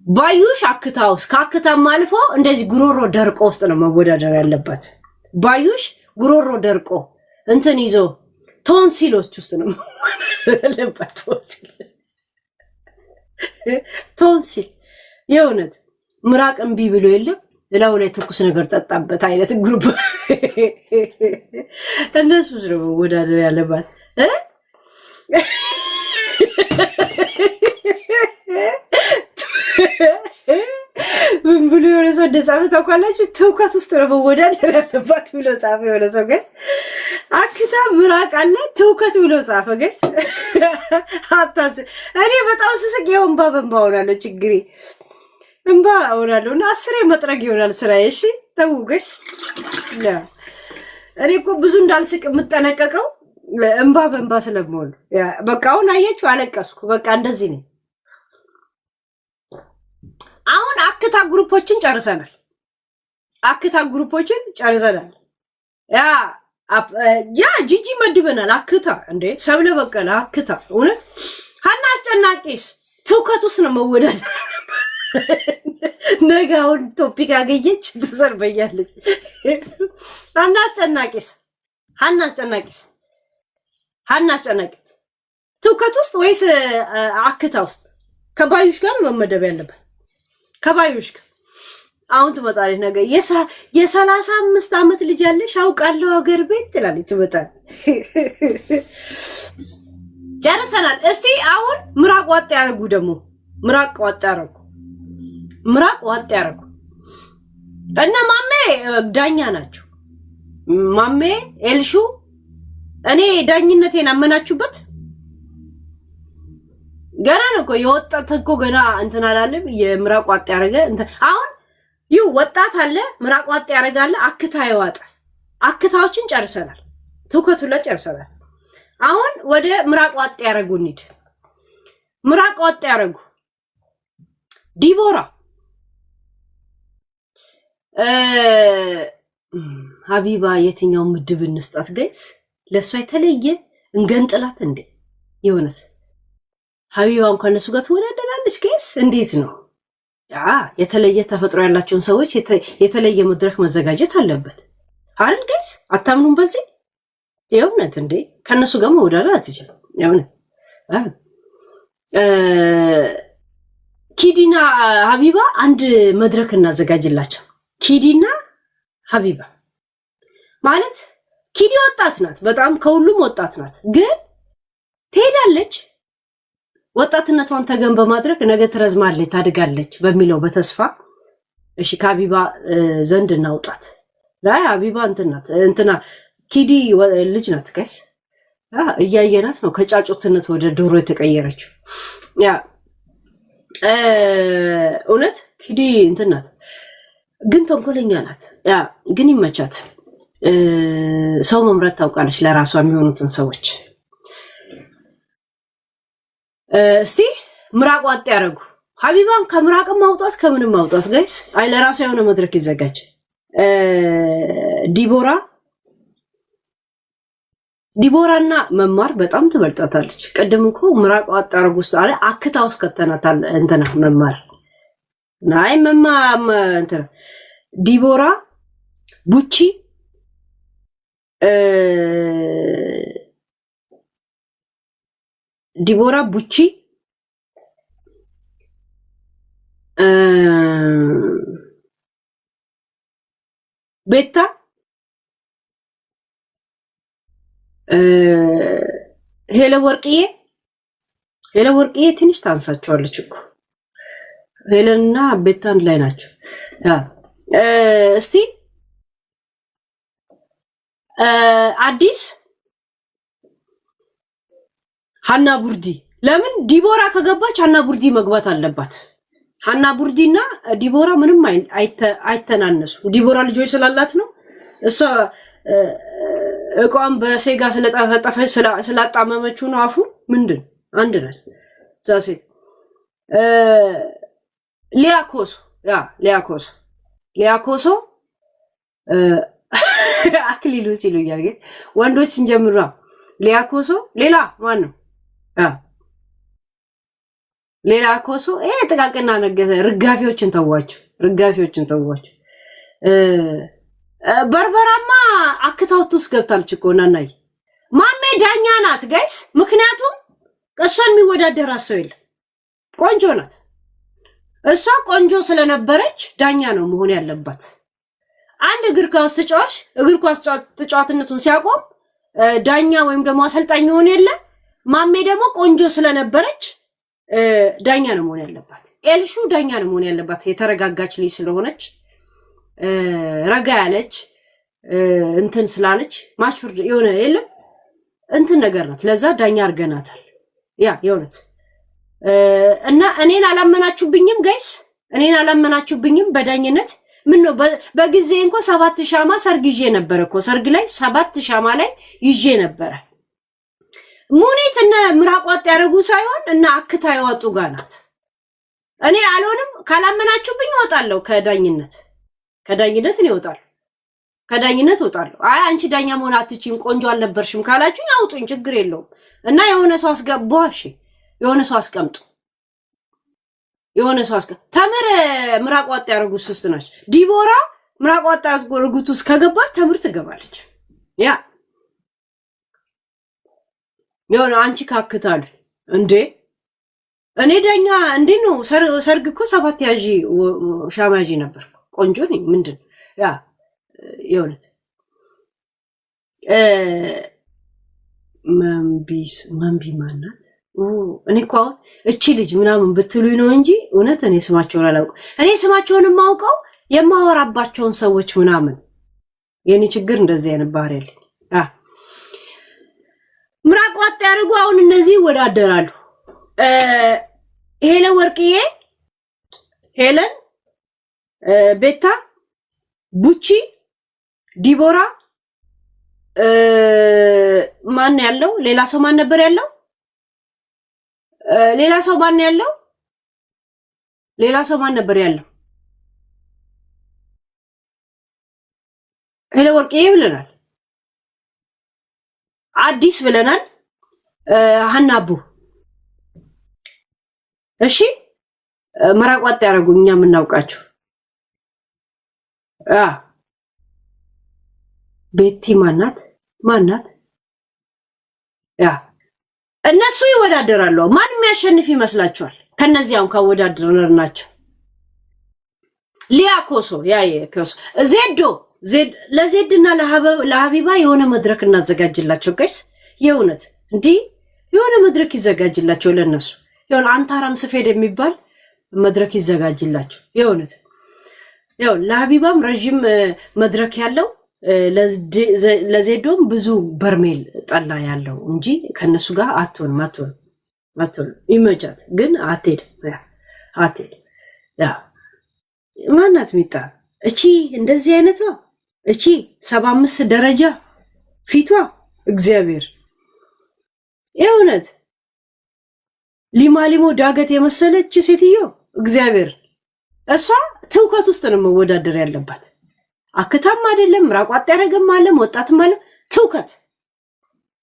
ባዩሽ አክታውስ ካክታም አልፎ እንደዚህ ጉሮሮ ደርቆ ውስጥ ነው መወዳደር ያለባት ባዩሽ ጉሮሮ ደርቆ እንትን ይዞ ቶንሲሎች ውስጥ ነው ያለባት ቶንሲል የእውነት ምራቅ እምቢ ብሎ የለም ሌላው ላይ ትኩስ ነገር ጠጣበት አይነት ግሩፕ እነሱ ነው መወዳደር ያለባት ምን ብሎ የሆነ ሰው እንደጻፈ ታውቃላችሁ ትውከት ውስጥ ነው መወዳደር ያለባት ብሎ ጻፈ የሆነ ሰው ጋይስ አክታ ምራቅ አለ ትውከት ብሎ ጻፈ ጋይስ አታስ እኔ በጣም ስስቅ የእንባ በእንባ ሆናለሁ ችግሬ እንባ ሆናለሁ እና 10 መጥረግ ይሆናል ስራዬ እሺ ተው ጋይስ እኔ እኮ ብዙ እንዳልስቅ የምጠነቀቀው እንባ በእንባ ስለምሆን በቃ አሁን አያችሁ አለቀስኩ በቃ እንደዚህ ነው አሁን አክታ ግሩፖችን ጨርሰናል ያ ጂጂ መድበናል አክታ እንዴ ሰብለ በቀለ አክታ እውነት ሀና አስጨናቂስ ትውከቱስ ነው መወዳደር ነገ አሁን ቶፒክ አገኘች ትሰርበያለች ሀና አስጨናቂስ ትውከት ውስጥ ወይስ አክታ ውስጥ ከባዩሽ ጋር መመደብ ያለበት ከባዩሽ ጋር አሁን ትመጣለች ነገ የ35 ዓመት ልጅ ያለሽ አውቃለሁ ሀገር ቤት ትላለች ትመጣለች ጨርሰናል እስቲ አሁን ምራቅ ዋጥ ያረጉ ደግሞ ምራቅ ዋጥ ያረጉ እና ማሜ ዳኛ ናቸው ማሜ ኤልሹ እኔ ዳኝነቴን አመናችሁበት ገና ነው እኮ የወጣት እኮ ገና እንትን አላለም የምራቅ ዋጥ ያረገ እንትን አሁን ይው ወጣት አለ ምራቅ ዋጥ ያረጋለ አክታ ይዋጣ አክታዎችን ጨርሰናል ትውከቱ ለጨርሰናል አሁን ወደ ምራቅ ዋጥ ያረጉ እንሂድ ምራቅ ዋጥ ያረጉ ዲቦራ ሀቢባ የትኛው ምድብ እንስጣት ጋይስ ለሷ የተለየ እንገንጥላት እንዴ የሆነት ሀቢባም ከነሱ ጋር ትወዳደራለች ጋይስ እንዴት ነው የተለየ ተፈጥሮ ያላቸውን ሰዎች የተለየ መድረክ መዘጋጀት አለበት አይደል ጋይስ አታምኑም በዚህ የሆነት እንዴ ከነሱ ጋር መወዳደር አትችልም የሆነት ኪዲና ሀቢባ አንድ መድረክ እናዘጋጅላቸው ኪዲና ሀቢባ ማለት ኪዲ ወጣት ናት በጣም ከሁሉም ወጣት ናት ግን ትሄዳለች ወጣትነቷን ተገን በማድረግ ነገ ትረዝማለች ታድጋለች በሚለው በተስፋ እሺ ከሀቢባ ዘንድ እናውጣት ላይ ሀቢባ እንትና ኪዲ ልጅ ናት ጋይስ እያየናት ነው ከጫጮትነት ወደ ዶሮ የተቀየረችው ያ እውነት ኪዲ እንትናት ግን ተንኮለኛ ናት ያ ግን ይመቻት ሰው መምረጥ ታውቃለች ለራሷ የሚሆኑትን ሰዎች እስቲ ምራቅ ዋጥ ያረጉ ሀቢባን ከምራቅም ማውጣት ከምንም ማውጣት ጋይስ አይ ለራሷ የሆነ መድረክ ይዘጋጅ ዲቦራና መማር በጣም ትበልጣታለች ቀደም እኮ ምራቅ ዋጥ ያረጉ ስታለ አክታውስ ከተናታል እንትና መማር ናይ እንትና ዲቦራ ቡቺ ቤታ ሄለ ወርቅዬ ትንሽ ታንሳቸዋለች እኮ ሄለንና ቤታን ላይ ናቸው እስቲ አዲስ ሀና ቡርዲ ለምን ዲቦራ ከገባች ሀና ቡርዲ መግባት አለባት ሀና ቡርዲና ዲቦራ ምንም አይተናነሱ ዲቦራ ልጆች ስላላት ነው እሷ እቋም በሴጋ ስለጣፈጠፈ ስላጣመመችው ነው አፉ ምንድን አንድ ነች ዛሴ ሊያኮሶ አክሊሉ ሲሉ ያገኝ ወንዶች እንጀምራ ሊያኮሶ ሌላ ማን ነው ሌላ ኮሶ ጥቃቅና ነገተ ርጋፊዎችን ተዋቸው በርበራማ አክታውቱስ ገብታለች እኮ ናናይ ማሜ ዳኛ ናት ጋይስ ምክንያቱም እሷን የሚወዳደር ሰው የለም ቆንጆ ናት እሷ ቆንጆ ስለነበረች ዳኛ ነው መሆን ያለባት አንድ እግር ኳስ ተጫዋትነቱን ሲያቆም ዳኛ ወይም ደግሞ አሰልጣኝ ሆነ የለ ማሜ ደግሞ ቆንጆ ስለነበረች ዳኛ ነው መሆን ያለባት ኤልሹ ዳኛ ነው መሆን ያለባት የተረጋጋች ልጅ ስለሆነች ረጋ ያለች እንትን ስላለች ማችፍር የሆነ የለም እንትን ነገር ናት ለዛ ዳኛ አርገናታል ያ የሆነት እና እኔን አላመናችሁብኝም ጋይስ በዳኝነት ምን ነው በጊዜ እንኳን 7 ሻማ ሰርግ ይዤ ነበር እኮ ሰርግ ላይ 7 ሻማ ላይ ይዤ ነበር ሙኒት እና ምራቅ ዋጥ ያረጉ ሳይሆን እና አክታ ያወጡ ጋር ናት እኔ አልሆንም ካላመናችሁብኝ እወጣለሁ ከዳኝነት ነው እወጣለሁ አይ አንቺ ዳኛ መሆን አትችይም ቆንጆ አልነበርሽም ካላችሁኝ አውጡኝ ችግር የለውም እና የሆነ ሰው አስገባሽ የሆነ ሰው አስቀምጡ ተምር ምራቅ ዋጥ ያረጉ ሶስት ናቸው ዲቦራ ምራቅ ዋጥ ያረጉት ውስጥ ከገባች ተምር ትገባለች ያ የሆነ አንቺ ካክታል እንዴ እኔ ዳኛ እንዴ ነው ሰርግ እኮ 7 ያዢ ሻማጂ ነበር ቆንጆ ነኝ ምንድን ያ የሆነት መንቢ ማናት እኔ እኮ እቺ ልጅ ምናምን ብትሉኝ ነው እንጂ እውነት እኔ ስማቸውን አላውቅም እኔ ስማቸውን የማውቀው የማወራባቸውን ሰዎች ምናምን የኔ ችግር እንደዚህ አይነት ባህሪ ያለኝ ምራቅ ዋጥ ያርጉ አሁን እነዚህ ወዳደራሉ ሄለን ቤታ ቡቺ ዲቦራ ማን ያለው ሌላ ሰው ማን ነበር ያለው ሌላ ሰው ማን ያለው ሌላ ሰው ማን ነበር ያለው ሄሎ ወርቅዬ ብለናል አዲስ ብለናል ሐናቡ እሺ መራቋጥ ያረጉኛ ምናውቃቸው ቤቲ ማናት ያ እነሱ ይወዳደራሉ ማን የሚያሸንፍ ይመስላችኋል ከነዚያው ካወዳደርናቸው ሊያኮሶ ኮሶ ለዜድና ለሀቢባ የሆነ መድረክ እናዘጋጅላቸው ጋይስ የእውነት እንዲ የሆነ መድረክ ይዘጋጅላቸው ለነሱ የሆነ አንታራም ስፌድ የሚባል መድረክ ይዘጋጅላቸው የእውነት ያው ለሀቢባም ረጅም መድረክ ያለው ለዜዶም ብዙ በርሜል ጠላ ያለው እንጂ ከነሱ ጋር አትሆን ይመጃት ግን አትሄድ ያ ማናት ሚጣ እቺ እንደዚህ አይነት ነው እቺ 75 ደረጃ ፊቷ እግዚአብሔር የእውነት ሊማሊሞ ዳገት የመሰለች ሴትዮ እግዚአብሔር እሷ ትውከት ውስጥ ነው መወዳደር ያለባት አክታም አይደለም ራቋጥ ያረገም አለም ወጣትም አለም ትውከት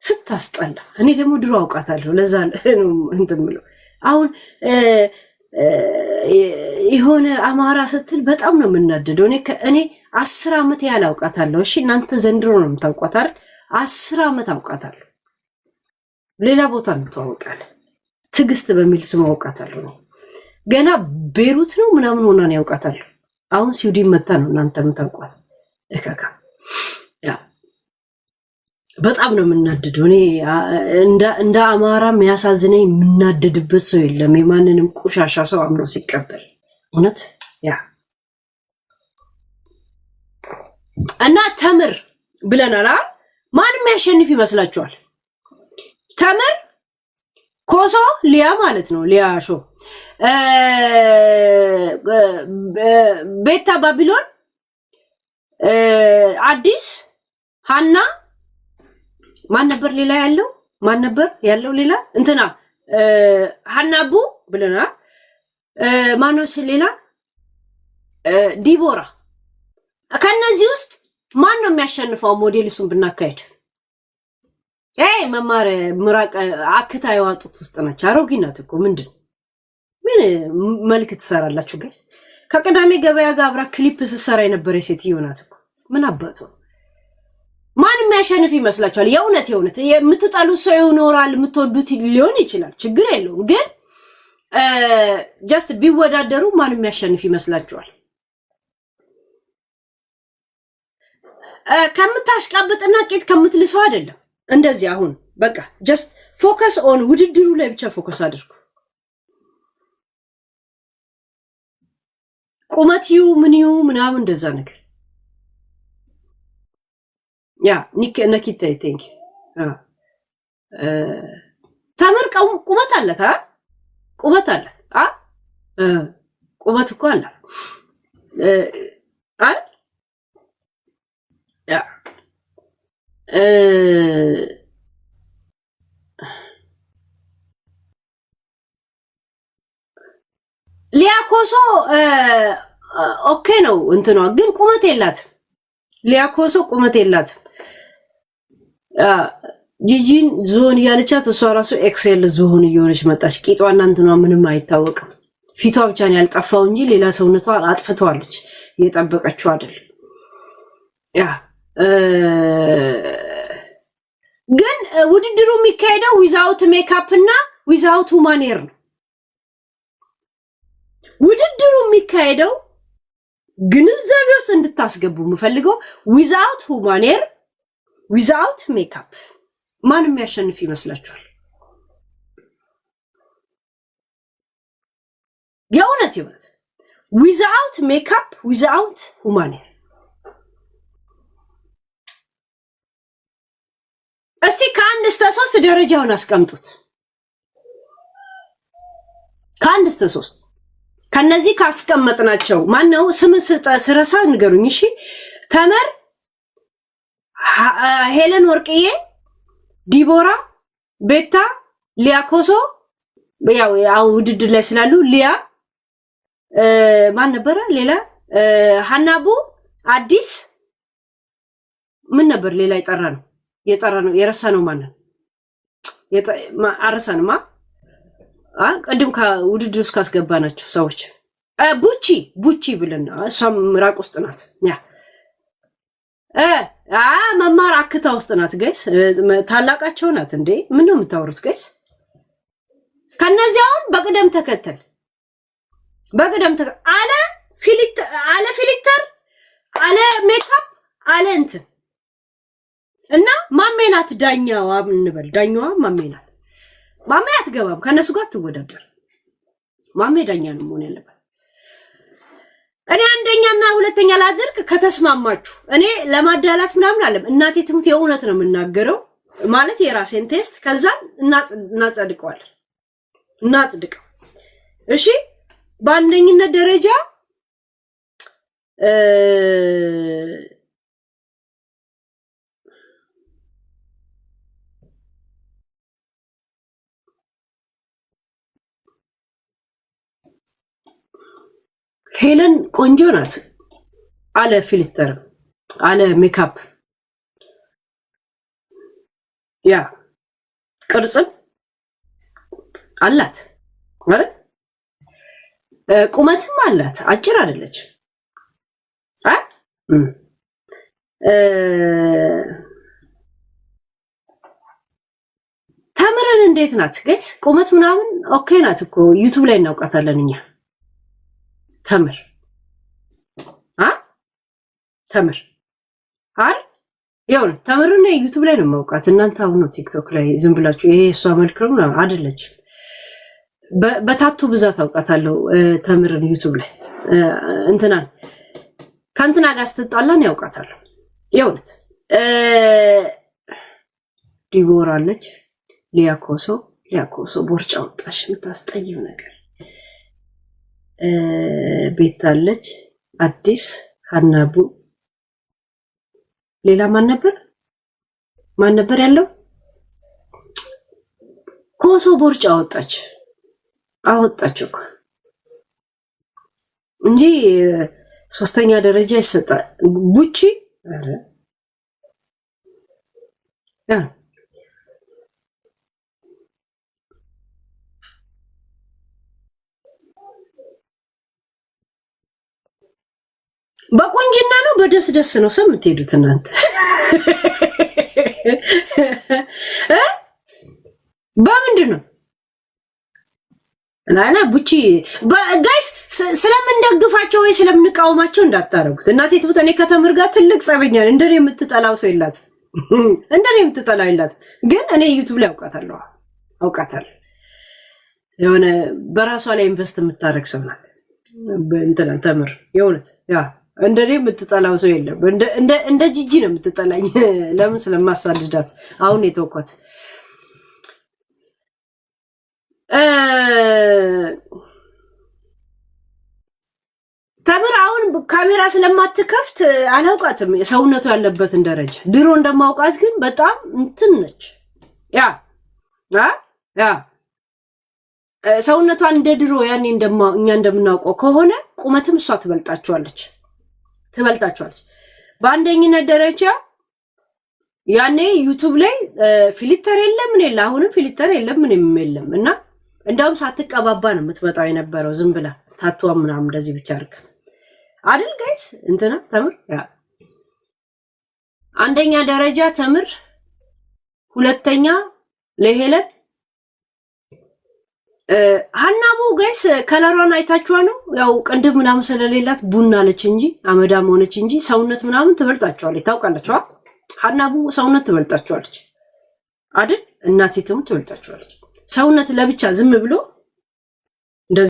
ስታስጠላ እኔ ደግሞ ድሮ አውቃታለሁ ለዛ ነው እንትምለው አሁን የሆነ አማራ ስትል በጣም ነው የምናደደው እኔ 10 አመት ያህል አውቃታለሁ እሺ እናንተ ዘንድሮ ነው የምታውቋት አይደል 10 አመት አውቃታለሁ ሌላ ቦታ ነው ተዋውቃለሁ ትግስት በሚል ስም አውቃታለሁ ገና ቤሩት ነው ምናምን ሆና ነው ያውቃታለሁ አሁን ስዊድን መጣ ነው እናንተ የምታውቋት እካካ ያ በጣም ነው የምናደደው እኔ እንደ አማራ የሚያሳዝነኝ የምናደድበት ሰው የለም የማንንም ቆሻሻ ሰው አምኖ ሲቀበል እውነት ያ እና ተምር ብለናል ማንም ያሸንፍ ይመስላችኋል ተምር ኮሶ ሊያ ማለት ነው ሊያ ሾ ቤታ ባቢሎን አዲስ ሃና ማን ነበር ሌላ ያለው ማን ነበር ያለው ሌላ እንትና ሐናቡ ብለና ማኖስ ሌላ ዲቦራ ከነዚህ ውስጥ ማን ነው የሚያሸንፈው ሞዴሊሱን ብናካሄድ መማር ምራቅ አክታ ያዋጡት ውስጥ ነች አሮጊናት እኮ ምን መልክ ትሰራላችሁ ጋይስ ከቀዳሜ ገበያ ጋር አብራ ክሊፕ ስትሰራ የነበረ ሴትዮ ናት እኮ ምን አባቱ ማን የሚያሸንፍ ይመስላችኋል የእውነት የምትጣሉት ሰው ይኖራል የምትወዱት ሊሆን ይችላል ችግር የለውም ግን ጀስት ቢወዳደሩ ማን የሚያሸንፍ ይመስላችኋል ከምታሽቃብጥና ቄት ከምትልሰው አይደለም እንደዚህ አሁን በቃ ጀስት ፎከስ ኦን ውድድሩ ላይ ብቻ ፎከስ አድርጉ ቁመትዩ ምንዩ ምናምን እንደዛ ነገር ያ ነኪታይ ቴንክ ተምር ቁመት አለ ቁመት አለ ቁመት እኮ አለ ያ ሊያኮሶ ኦኬ ነው እንትኗ ግን ቁመት የላት ሊያኮሶ ቁመት የላት ጂጂን ዞን ያለቻት እሷ ራሱ ኤክሴል ዞን እየሆነች መጣች ቂጧና እንትኗ ምንም አይታወቅም ፊቷ ብቻ ነው ያልጠፋው እንጂ ሌላ ሰውነቷ አጥፍተዋለች እየጠበቀችው አይደል ያ ግን ውድድሩ የሚካሄደው ዊዛውት ሜካፕ እና ዊዛውት ሁማን ሄር ነው ውድድሩ የሚካሄደው ግንዛቤ ውስጥ እንድታስገቡ የምፈልገው ዊዛውት ሁማን ሄር ዊዛውት ሜካፕ ማን የሚያሸንፍ ይመስላችኋል የእውነት ዊዛውት ሜካፕ ዊዛውት ሁማን ሄር እስቲ ከአንድ እስከ 3 ደረጃውን አስቀምጡት ከአንድ እስከ 3 ከነዚህ ካስቀመጥናቸው ማነው ስም ስረሳ ንገሩኝ እሺ ተመር ሄለን ወርቅዬ ዲቦራ ቤታ ሊያኮሶ ያው ውድድር ላይ ስላሉ ሊያ ማን ነበር ሌላ ሐናቡ አዲስ ምን ነበር ሌላ የጠራ ነው የረሳ ነው ማን አረሳንማ ቀድም ከውድድር ውስጥ ካስገባናቸው ሰዎች ቡቺ ብለን እሷም ምራቅ ውስጥ ናት ያ መማር አክታ ውስጥ ናት ጋይስ ታላቃቸው ናት እንዴ ምን ነው የምታወሩት ጋይስ ከነዚያውን በቅደም ተከተል አለ ፊልተር አለ ሜካፕ አለ እንትን እና ማሜናት ዳኛዋ እንበል ዳኛዋ ማሜናት ማሜ አትገባም ከነሱ ጋር ትወዳደር ማሜ ዳኛ ነው ሆነ ያለበት እኔ አንደኛና ሁለተኛ ላድርግ ከተስማማችሁ እኔ ለማዳላት ምናምን አለም እናቴ ትሙት የእውነት ነው የምናገረው ማለት የራሴን ቴስት ከዛ እናጽድቀው እሺ በአንደኝነት ደረጃ ሄለን ቆንጆ ናት አለ ፊልተር አለ ሜካፕ ያ ቅርጽም አላት ማለት ቁመትም አላት አጭር አይደለች ተምረን እንዴት ናት ጋይስ ቁመት ምናምን ኦኬ ናት እኮ ዩቲዩብ ላይ እናውቃታለን እኛ ተምር ተምር ያው ተምርና ዩቲዩብ ላይ ነው የማውቃት እናንተ አሁን ነው ቲክቶክ ላይ ዝም ብላችሁ ይሄ እሷ መልክም ነው አይደለች በታቱ ብዛት አውቃታለሁ ተምርን ዩቲዩብ ላይ እንትናን ካንተና ጋር ስትጣላን ያውቃታለሁ የውነት ዲቦራ አለች ሊያኮሶ ቦርጫ ወጣሽ የምታስጠይው ነገር ቤታለች አዲስ ሐናቡ ሌላ ማን ነበር ያለው ኮሶ ቦርጫ አወጣች እኮ እንጂ ሶስተኛ ደረጃ ይሰጣል ቡቺ አረ ያ በቁንጅና ነው በደስ ነው ሰም የምትሄዱት እናንተ በምንድን ነው እና ቡቺ ጋይስ ስለምንደግፋቸው ወይ ስለምንቃወማቸው እንዳታረጉት እናቴ ትብት እኔ ከተምር ጋር ትልቅ ጸበኛ ነኝ እንደኔ የምትጠላው ሰው የላት እንደኔ የምትጠላው የላት ግን እኔ ዩቲዩብ ላይ አውቃታለሁ የሆነ በራሷ ላይ ኢንቨስት የምታረግ ሰው ናት እንትና ተምር የውነት ያ እንደኔ የምትጠላው ሰው የለም እንደ ጂጂ ነው የምትጠላኝ ለምን ስለማሳድዳት አሁን የተወኳት ተምር አሁን ካሜራ ስለማትከፍት አላውቃትም ሰውነቱ ያለበትን ደረጃ ድሮ እንደማውቃት ግን በጣም እንትን ነች ያ ሰውነቷን እንደ ድሮ ያኔ እኛ እንደምናውቀው ከሆነ ቁመትም እሷ ትበልጣቸዋለች በአንደኝነት ደረጃ ያኔ ዩቲዩብ ላይ ፊልተር የለም አሁንም ፊልተር የለም እና እንደውም ሳትቀባባ ነው የምትመጣው የነበረው ዝም ብላ ታቷ ምናምን እንደዚህ ብቻ አርክ አይደል ጋይስ እንትና ተምር ያ አንደኛ ደረጃ ተምር ሁለተኛ ለሄለን ሐናቡ ጋይስ ከለሯን አይታችኋ ነው ያው ቅንድብ ምናምን ስለሌላት ቡና አለች እንጂ አመዳም ሆነች እንጂ ሰውነት ምናምን ትበልጣቸዋለች ታውቃላችሁ ሐናቡ ሰውነት ትበልጣቸዋለች አይደል እናቴ ትበልጣቸዋለች ሰውነት ለብቻ ዝም ብሎ